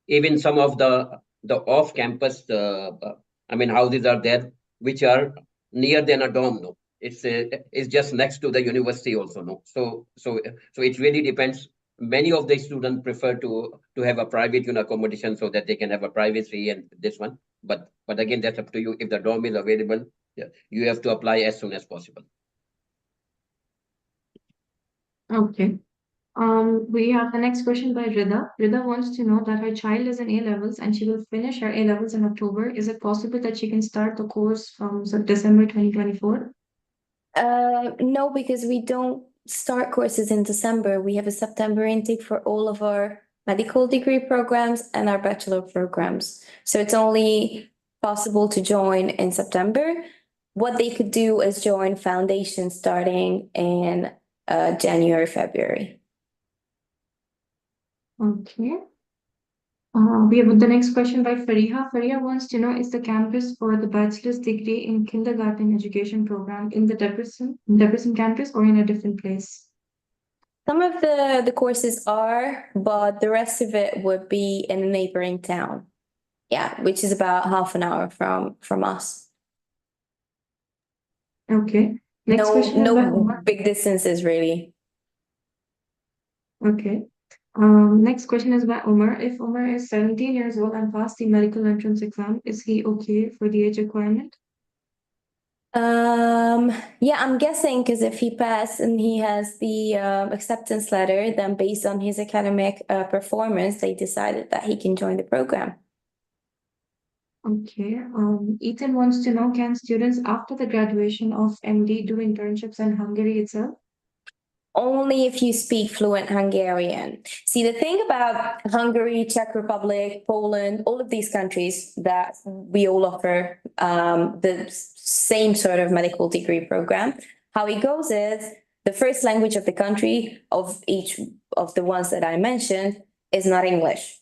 Even some of the off-campus, houses are there which are near than a dorm. No, it's just next to the university also. No, so it really depends. Many of the students prefer to have a private accommodation, so that they can have a privacy and this one. But again, that's up to you. If the dorm is available, yeah, you have to apply as soon as possible. Okay. We have the next question by Rida. Rida wants to know that her child is in A levels and she will finish her A levels in October. Is it possible that she can start the course from December 2024? No, because we don't start courses in December. We have a September intake for all of our medical degree programs and our bachelor programs. So it's only possible to join in September. What they could do is join foundation starting in January, February. Okay. We have the next question by Fariha. Fariha wants to know, is the campus for the bachelor's degree in kindergarten education program in the Debrecen campus, or in a different place? Some of the courses are, but the rest of it would be in a neighboring town. Yeah, which is about half an hour from us. Okay. Next question is by No Omar. big distances really. Okay. Next question is by Omar. If Omar is 17 years old and passed the medical entrance exam, is he okay for the age requirement? Yeah, I'm guessing, because if he passed and he has the acceptance letter, then based on his academic performance, they decided that he can join the program. Okay. Ethan wants to know, can students after the graduation of MD do internships in Hungary itself? Only if you speak fluent Hungarian. See, the thing about Hungary, Czech Republic, Poland, all of these countries that we all offer the same sort of medical degree program, how it goes is the first language of the country of each of the ones that I mentioned is not English.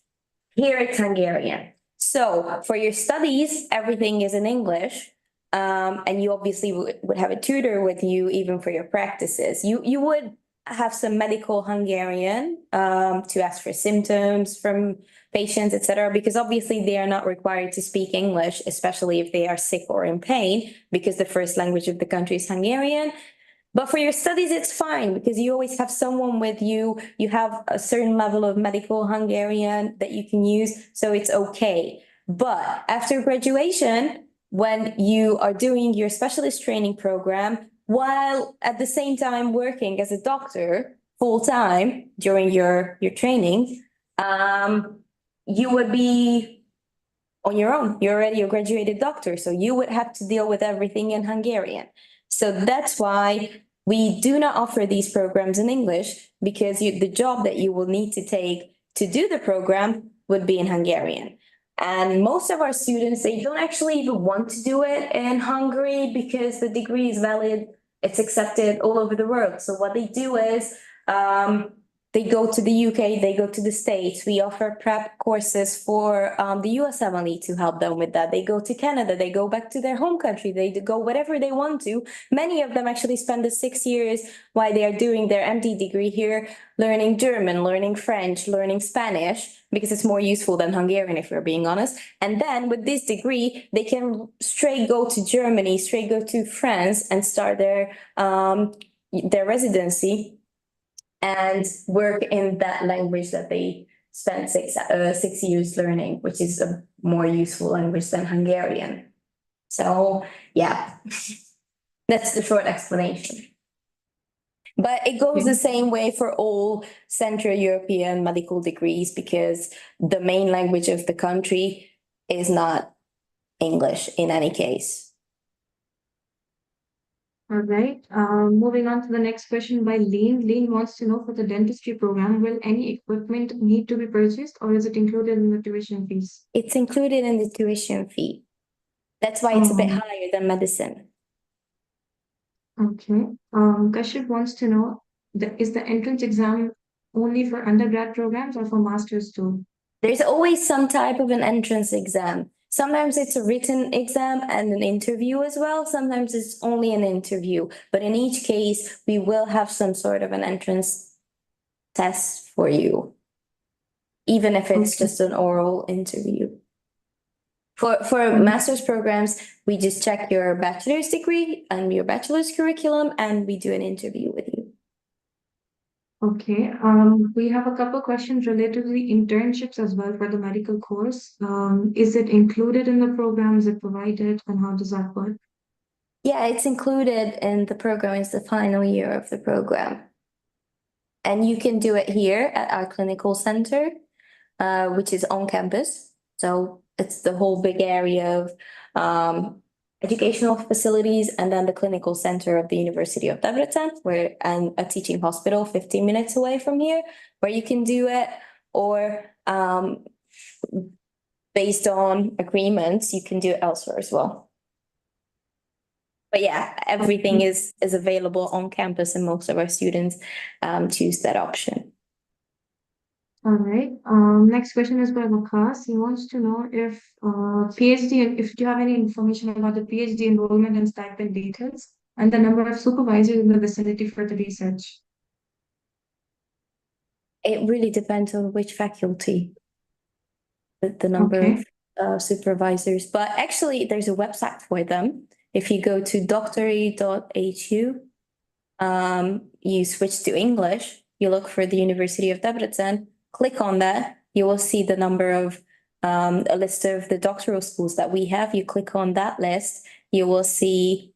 Here it's Hungarian. So for your studies, everything is in English. And you obviously would have a tutor with you even for your practices. You would have some medical Hungarian to ask for symptoms from patients, etc. Because obviously they are not required to speak English, especially if they are sick or in pain, because the first language of the country is Hungarian. But for your studies, it's fine because you always have someone with you. You have a certain level of medical Hungarian that you can use, so it's okay. But after graduation, when you are doing your specialist training program, while at the same time working as a doctor full time during your training, you would be on your own. You're already a graduated doctor, so you would have to deal with everything in Hungarian. So that's why we do not offer these programs in English, because the job that you will need to take to do the program would be in Hungarian. And most of our students, they don't actually even want to do it in Hungary because the degree is valid. It's accepted all over the world. So what they do is they go to the UK, they go to the States. We offer prep courses for the US Emily to help them with that. They go to Canada, they go back to their home country, they go whatever they want to. Many of them actually spend the 6 years while they are doing their MD degree here, learning German, learning French, learning Spanish, because it's more useful than Hungarian, if we're being honest. And then with this degree, they can straight go to Germany, straight go to France and start their residency and work in that language that they spent 6 years learning, which is a more useful language than Hungarian. So yeah, that's the short explanation. But it goes the same way for all Central European medical degrees, because the main language of the country is not English in any case. All right. Moving on to the next question by Lean. Lean wants to know, for the dentistry program, will any equipment need to be purchased, or is it included in the tuition fees? It's included in the tuition fee. That's why it's a bit Um, higher than medicine. Okay. Kashyap wants to know, is the entrance exam only for undergrad programs or for masters too? There's always some type of an entrance exam. Sometimes it's a written exam and an interview as well. Sometimes it's only an interview. But in each case, we will have some sort of an entrance test for you, even if it's Okay. just an oral interview. For Um, master's programs, we just check your bachelor's degree and your bachelor's curriculum, and we do an interview with you. Okay. We have a couple questions related to the internships as well for the medical course. Is it included in the program? Is it provided? And how does that work? Yeah, it's included in the program. It's the final year of the program. And you can do it here at our clinical center, which is on campus. So it's the whole big area of educational facilities, and then the clinical center of the University of Debrecen, and a teaching hospital 15 minutes away from here, where you can do it, or based on agreements, you can do it elsewhere as well. But yeah, everything is available on campus, and most of our students choose that option. All right. Next question is by Vikas. He wants to know if PhD, if you have any information about the PhD enrollment and stipend details, and the number of supervisors in the vicinity for the research. It really depends on which faculty, the number Okay. of supervisors, but actually there's a website for them. If you go to doctory.hu, you switch to English, you look for the University of Debrecen, click on that, you will see the number of a list of the doctoral schools that we have. You click on that list, you will see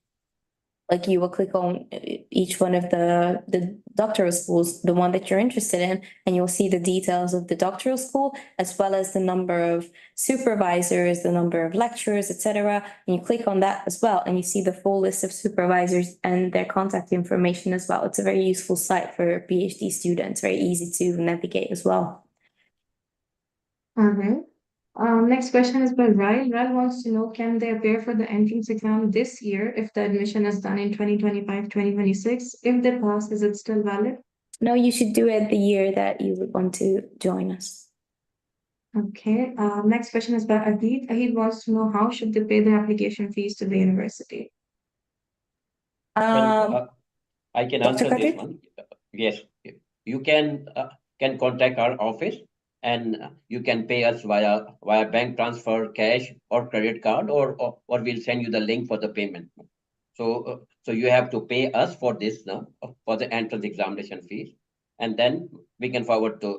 Like you will click on each one of the doctoral schools, the one that you're interested in, and you'll see the details of the doctoral school, as well as the number of supervisors, the number of lecturers, etc. And you click on that as well, and you see the full list of supervisors and their contact information as well. It's a very useful site for PhD students, very easy to navigate as well. All right. Next question is by Ryle. Ryle wants to know, can they appear for the entrance exam this year if the admission is done in 2025, 2026? If they pass, is it still valid? No, you should do it the year that you would want to join us. Okay. Next question is by Ahid. Ahid wants to know, how should they pay their application fees to the university? Well, I can Dr. answer this Kadir? one. Yes, you can contact our office, and you can pay us via bank transfer, cash, or credit card, or we'll send you the link for the payment. So you have to pay us for this for the entrance examination fees, and then we can forward to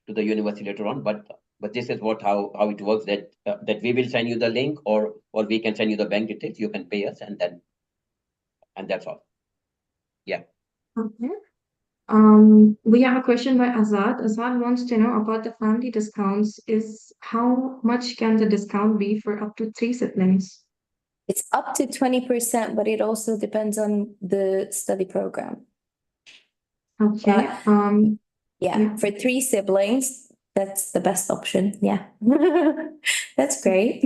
the university later on. But this is how it works, that we will send you the link, or we can send you the bank details. You can pay us, and that's all. Yeah. Okay. We have a question by Azad. Azad wants to know about the family discounts. Is how much can the discount be for up to 3 siblings? It's up to 20%, but it also depends on the study program. Okay. Yeah, for 3 siblings, that's the best option. Yeah. That's great.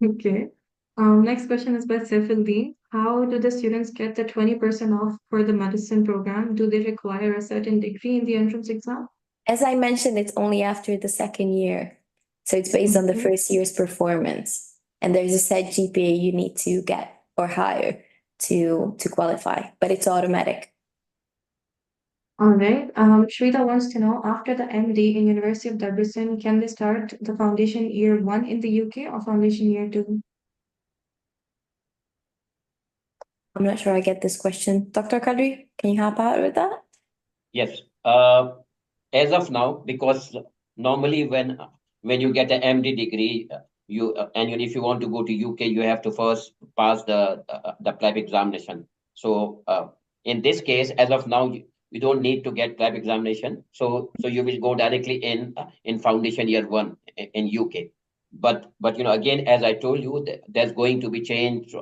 Okay. Next question is by Saifuddin. How do the students get the 20% off for the medicine program? Do they require a certain degree in the entrance exam? As I mentioned, it's only after the second year. So it's based on the Okay. first year's performance. And there's a set GPA you need to get or higher to qualify, but it's automatic. All right. Shrita wants to know, after the MD in University of Debrecen, can they start the foundation year 1 in the UK or foundation year 2? I'm not sure I get this question. Dr. Kadri, can you help out with that? Yes. As of now, because normally when you get an MD degree, if you want to go to UK, you have to first pass the PLAB examination. So in this case, as of now, you don't need to get PLAB examination. So you will go directly in foundation year 1 in UK. But again, as I told you, there's going to be change.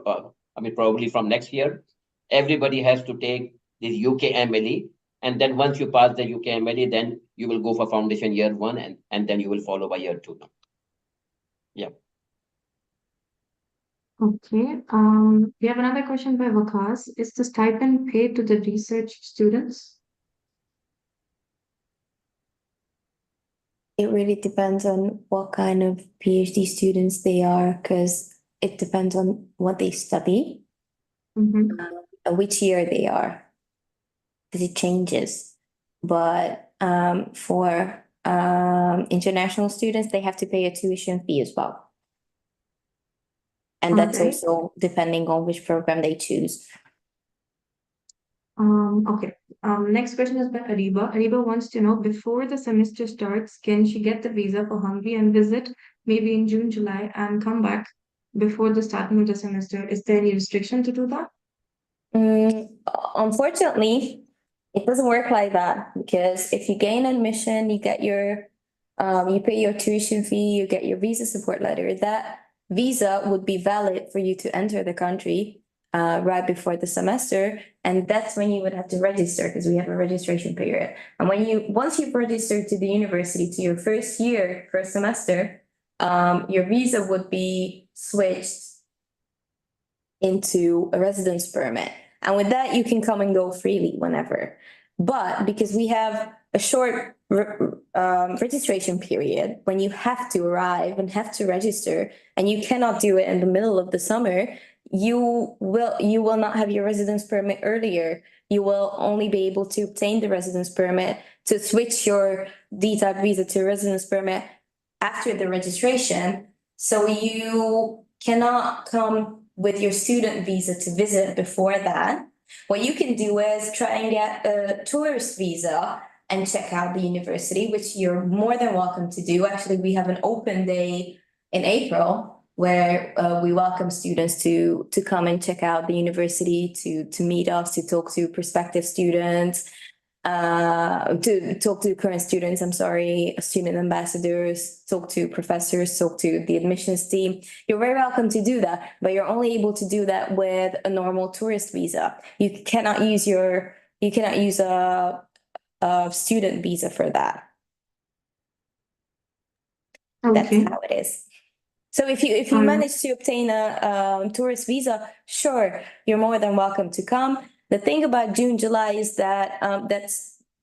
Probably from next year, everybody has to take this UK MLE, and then once you pass the UK MLE, then you will go for foundation year 1, and then you will follow by year 2 now. Yeah. Okay. We have another question by Vakas. Is the stipend paid to the research students? It really depends on what kind of PhD students they are, because it depends on what they study, Mm-hmm. and which year they are, because it changes. But for international students, they have to pay a tuition fee as well. And that's Okay. also depending on which program they choose. Okay. Next question is by Ariba. Ariba wants to know, before the semester starts, can she get the visa for Hungary and visit maybe in June, July, and come back before the starting of the semester? Is there any restriction to do that? Unfortunately, it doesn't work like that, because if you gain admission, you get you pay your tuition fee, you get your visa support letter. That visa would be valid for you to enter the country right before the semester, and that's when you would have to register, because we have a registration period. And once you've registered to the university to your first year, first semester, your visa would be switched into a residence permit. And with that, you can come and go freely whenever. But because we have a short registration period when you have to arrive and have to register, and you cannot do it in the middle of the summer, you will not have your residence permit earlier. You will only be able to obtain the residence permit to switch your D-type visa to residence permit after the registration. So you cannot come with your student visa to visit before that. What you can do is try and get a tourist visa and check out the university, which you're more than welcome to do. Actually, we have an open day in April where we welcome students to come and check out the university, to meet us, to talk to prospective students, to talk to current students, I'm sorry, student ambassadors, talk to professors, talk to the admissions team. You're very welcome to do that, but you're only able to do that with a normal tourist visa. You cannot use a student visa for that. That's Okay. how it is. So if you Alright. manage to obtain a tourist visa, sure, you're more than welcome to come. The thing about June, July is that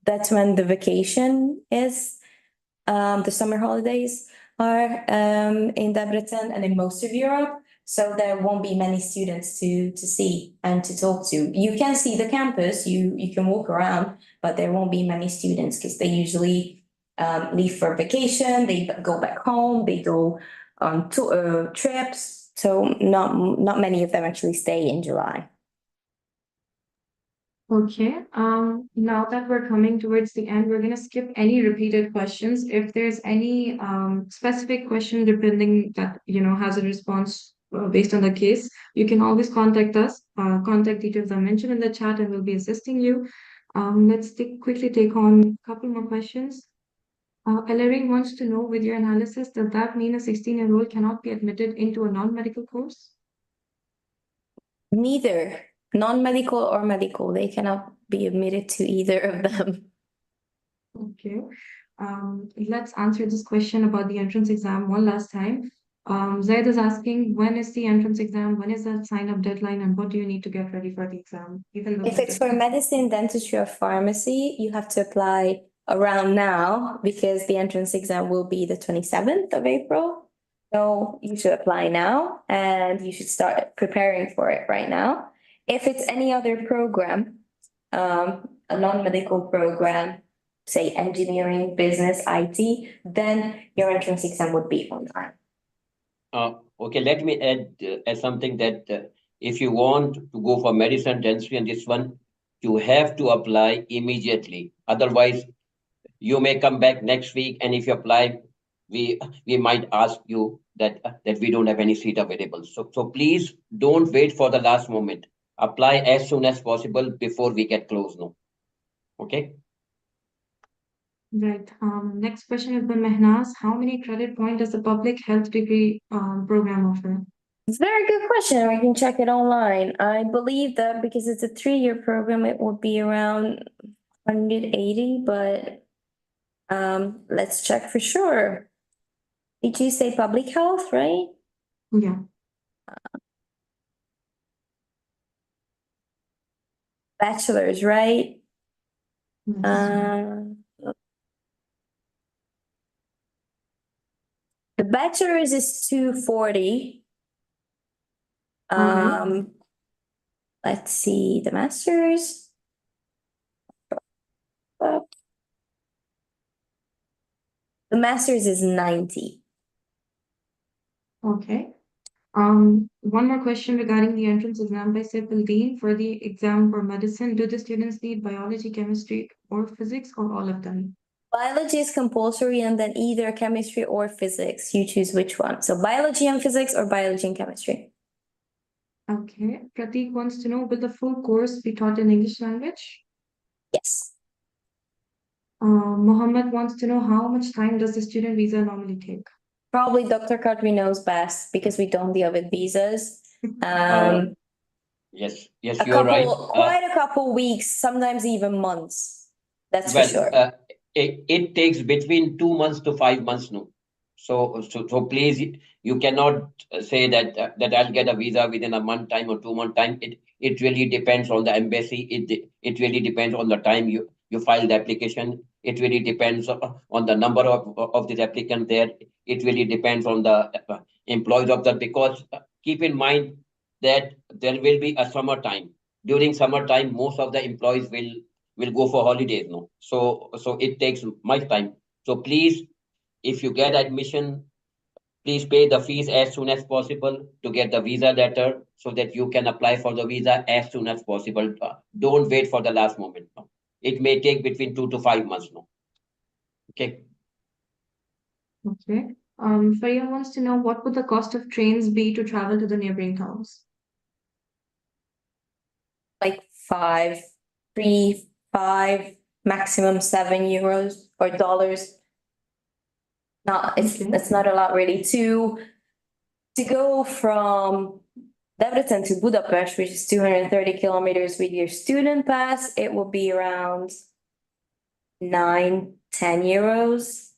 that's when the vacation is. The summer holidays are in Debrecen and in most of Europe. So there won't be many students to see and to talk to. You can see the campus, you can walk around, but there won't be many students because they usually leave for vacation, they go back home, they go on trips. So not many of them actually stay in July. Okay, now that we're coming towards the end, we're gonna skip any repeated questions. If there's any specific question depending that, has a response based on the case, you can always contact us. Contact details are mentioned in the chat and we'll be assisting you. Let's quickly take on a couple more questions. Ellery wants to know, with your analysis, does that mean a 16-year-old cannot be admitted into a non-medical course? Neither non-medical or medical, they cannot be admitted to either of them. Okay. Let's answer this question about the entrance exam one last time. Zaid is asking, when is the entrance exam? When is the sign-up deadline? And what do you need to get ready for the exam? Even though If it's for medicine, dentistry, or pharmacy, you have to apply around now because the entrance exam will be the 27th of April. So you should apply now and you should start preparing for it right now. If it's any other program, a non-medical program, say engineering, business, IT, then your entrance exam would be online. Okay, let me add something that if you want to go for medicine, dentistry, and this one, you have to apply immediately. Otherwise, you may come back next week, and if you apply, we might ask you that we don't have any seat available. So please don't wait for the last moment. Apply as soon as possible before we get closed now. Okay. Right. Next question is by Mehnaz. How many credit points does the public health degree program offer? Very good question. We can check it online. I believe that because it's a 3-year program, it will be around 180, but let's check for sure. Did you say public health, right? Yeah. Bachelor's, right? Yes. The bachelor's is 240. Alright. Let's see, the master's. The master's is 90. Okay. One more question regarding the entrance exam by Dean. For the exam for medicine, do the students need biology, chemistry, or physics, or all of them? Biology is compulsory and then either chemistry or physics. You choose which one. So biology and physics or biology and chemistry. Okay. Pratik wants to know, will the full course be taught in English language? Yes. Mohammed wants to know, how much time does the student visa normally take? Probably Dr. Kadri knows best because we don't deal with visas. Yes, you're right. Quite a couple weeks, sometimes even months. That's for sure. It takes between 2 months to 5 months now. So please, you cannot say that I'll get a visa within a month time or 2 month time. It really depends on the embassy. It really depends on the time you file the application. It really depends on the number of this applicant there. It really depends on the employees of that, because keep in mind that there will be a summertime. During summertime, most of the employees will go for holidays now. So it takes much time. So please, if you get admission, please pay the fees as soon as possible to get the visa letter so that you can apply for the visa as soon as possible. Don't wait for the last moment now. It may take between 2 to 5 months now. Okay. Okay. Freya wants to know what would the cost of trains be to travel to the neighboring towns? Like 3, 5, maximum €7 or dollars. Not Okay. it's not a lot really. To go from Debrecen to Budapest, which is 230 kilometers with your student pass, it will be around 9, 10 euros.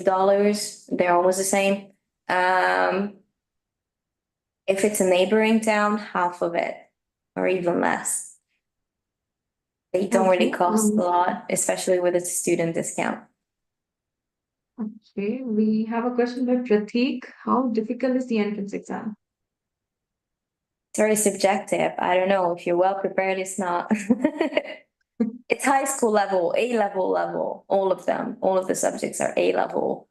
Dollars, they're almost the same. If it's a neighboring town, half of it or even less. They don't really Okay, cost a lot, especially with a student discount. Okay, we have a question by Pratik. How difficult is the entrance exam? It's very subjective. I don't know. If you're well prepared, it's not. It's high school level, A level, all of them. All of the subjects are A level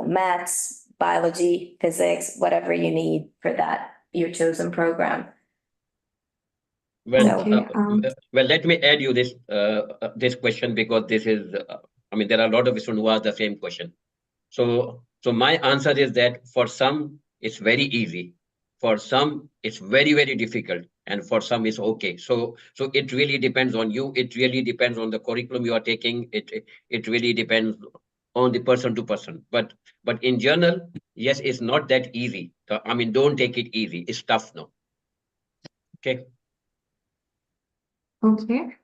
maths, biology, physics, whatever you need for that, your chosen program. Well, So, Okay, well, let me add you this question because this is, I mean, there are a lot of students who ask the same question. So my answer is that for some it's very easy, for some it's very very difficult, and for some it's okay. So it really depends on you. It really depends on the curriculum you are taking. It really depends on the person to person. But in general, yes, it's not that easy. I mean, don't take it easy. It's tough now. Okay. okay.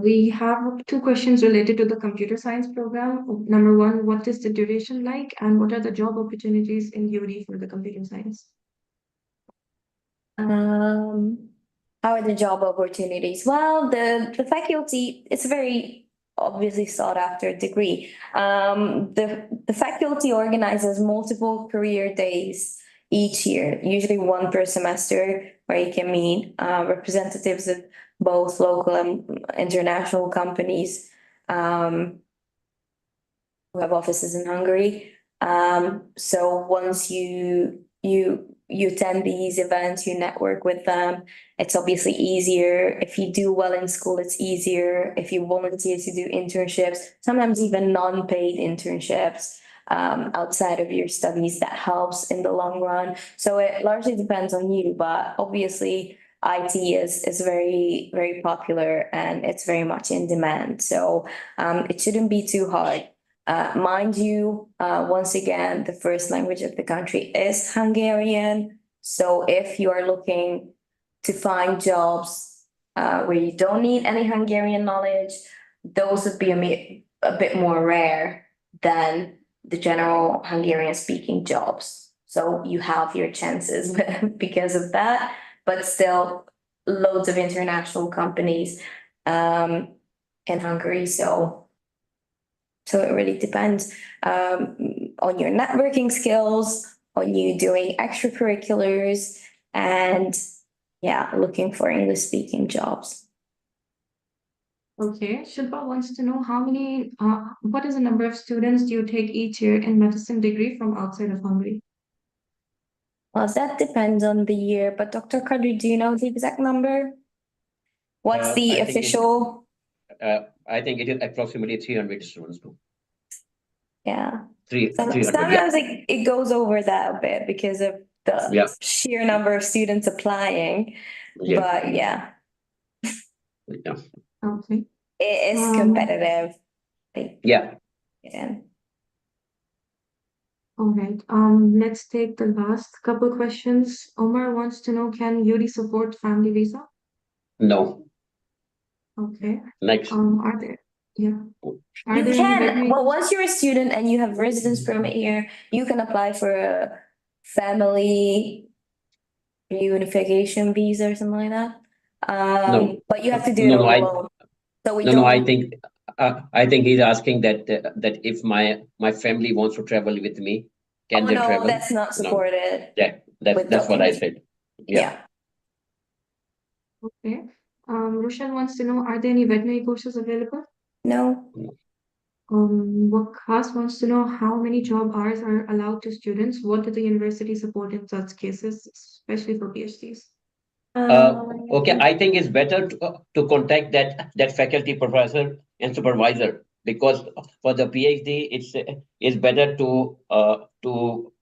We have two questions related to the computer science program. Number one, what is the duration like, and what are the job opportunities in UD for the computer science? how are the job opportunities? Well, the faculty, it's a very obviously sought after degree. The faculty organizes multiple career days each year, usually one per semester, where you can meet representatives of both local and international companies who have offices in Hungary. So once you attend these events, you network with them. It's obviously easier. If you do well in school, it's easier. If you volunteer to do internships, sometimes even non-paid internships outside of your studies, that helps in the long run. So it largely depends on you, but obviously IT is very, very popular and it's very much in demand. So it shouldn't be too hard. Mind you, once again, the first language of the country is Hungarian. So if you are looking to find jobs where you don't need any Hungarian knowledge, those would be a bit more rare than the general Hungarian speaking jobs. So you have your chances because of that, but still loads of international companies in Hungary. So it really depends on your networking skills, on you doing extracurriculars, and yeah, looking for English speaking jobs. Okay, Shilpa wants to know what is the number of students do you take each year in medicine degree from outside of Hungary? Well, that depends on the year, but Dr. Kadri, do you know the exact number? What's the I think official? I think it is approximately 300 students too. Yeah. 300. Yeah. Sometimes it goes over that a bit because of the Yeah. sheer number of students applying. Yeah. But yeah, Yeah. Okay. it is Um, competitive. Yeah. Yeah. all right. Let's take the last couple questions. Omar wants to know, can UD support family visa? No. Okay. Next. Are there, yeah. Are You there any can, well, veterinary? once you're a student and you have residence permit here, you can apply for a family reunification visa or something like that. No. But you have to do it No. all alone. So we No. don't. I think he's asking that if my family wants to travel with me, can Oh they no, travel? that's not No. supported Yeah. with That's what I documents. said. Yeah. Yeah. Okay. Roshan wants to know, are there any veterinary courses available? No. Wakas wants to know how many job hours are allowed to students. What do the university support in such cases, especially for PhDs? Okay, I think it's better to contact that faculty professor and supervisor because for the PhD, it's better to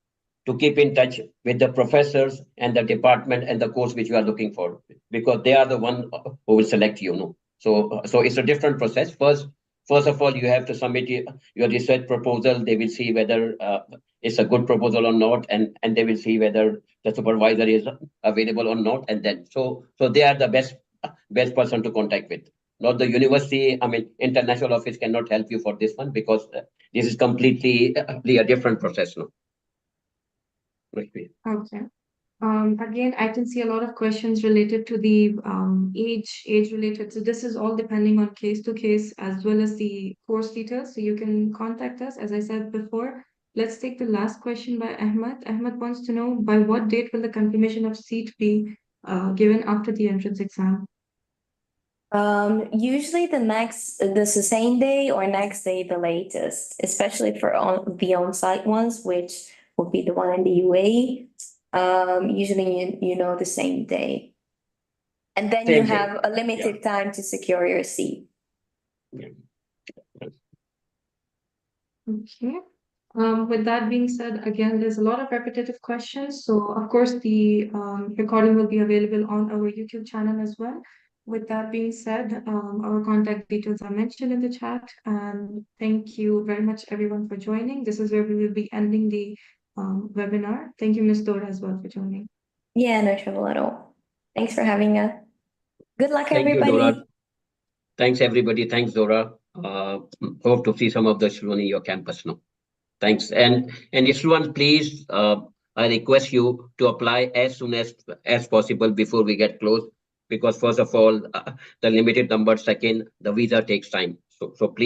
keep in touch with the professors and the department and the course which you are looking for, because they are the one who will select you. No, so it's a different process. First of all, you have to submit your research proposal. They will see whether it's a good proposal or not, and they will see whether the supervisor is available or not, and then so they are the best person to contact with. Not the university. I mean, international office cannot help you for this one, because this is completely a different process. No. Right. Okay. Again, I can see a lot of questions related to the age related. So this is all depending on case to case as well as the course details. So you can contact us, as I said before. Let's take the last question by Ahmed. Ahmed wants to know, by what date will the confirmation of seat be given after the entrance exam? Usually the same day or next day, the latest, especially for the on-site ones, which would be the one in the UAE. Usually you know the same day. And then you Same day. have a limited time to secure your seat. Okay. With that being said, again, there's a lot of repetitive questions. So, of course, the recording will be available on our YouTube channel as well. With that being said, our contact details are mentioned in the chat. And thank you very much, everyone, for joining. This is where we will be ending the webinar. Thank you, Ms. Dora, as well, for joining. Yeah, no trouble at all. Thanks for having us. Good luck, Thank you, everybody. Dora. Thanks, everybody. Thanks, Dora. Hope to see some of the students in your campus now. Thanks. And students, please, I request you to apply as soon as possible before we get closed, because first of all, the limited number. Second, the visa takes time. So please.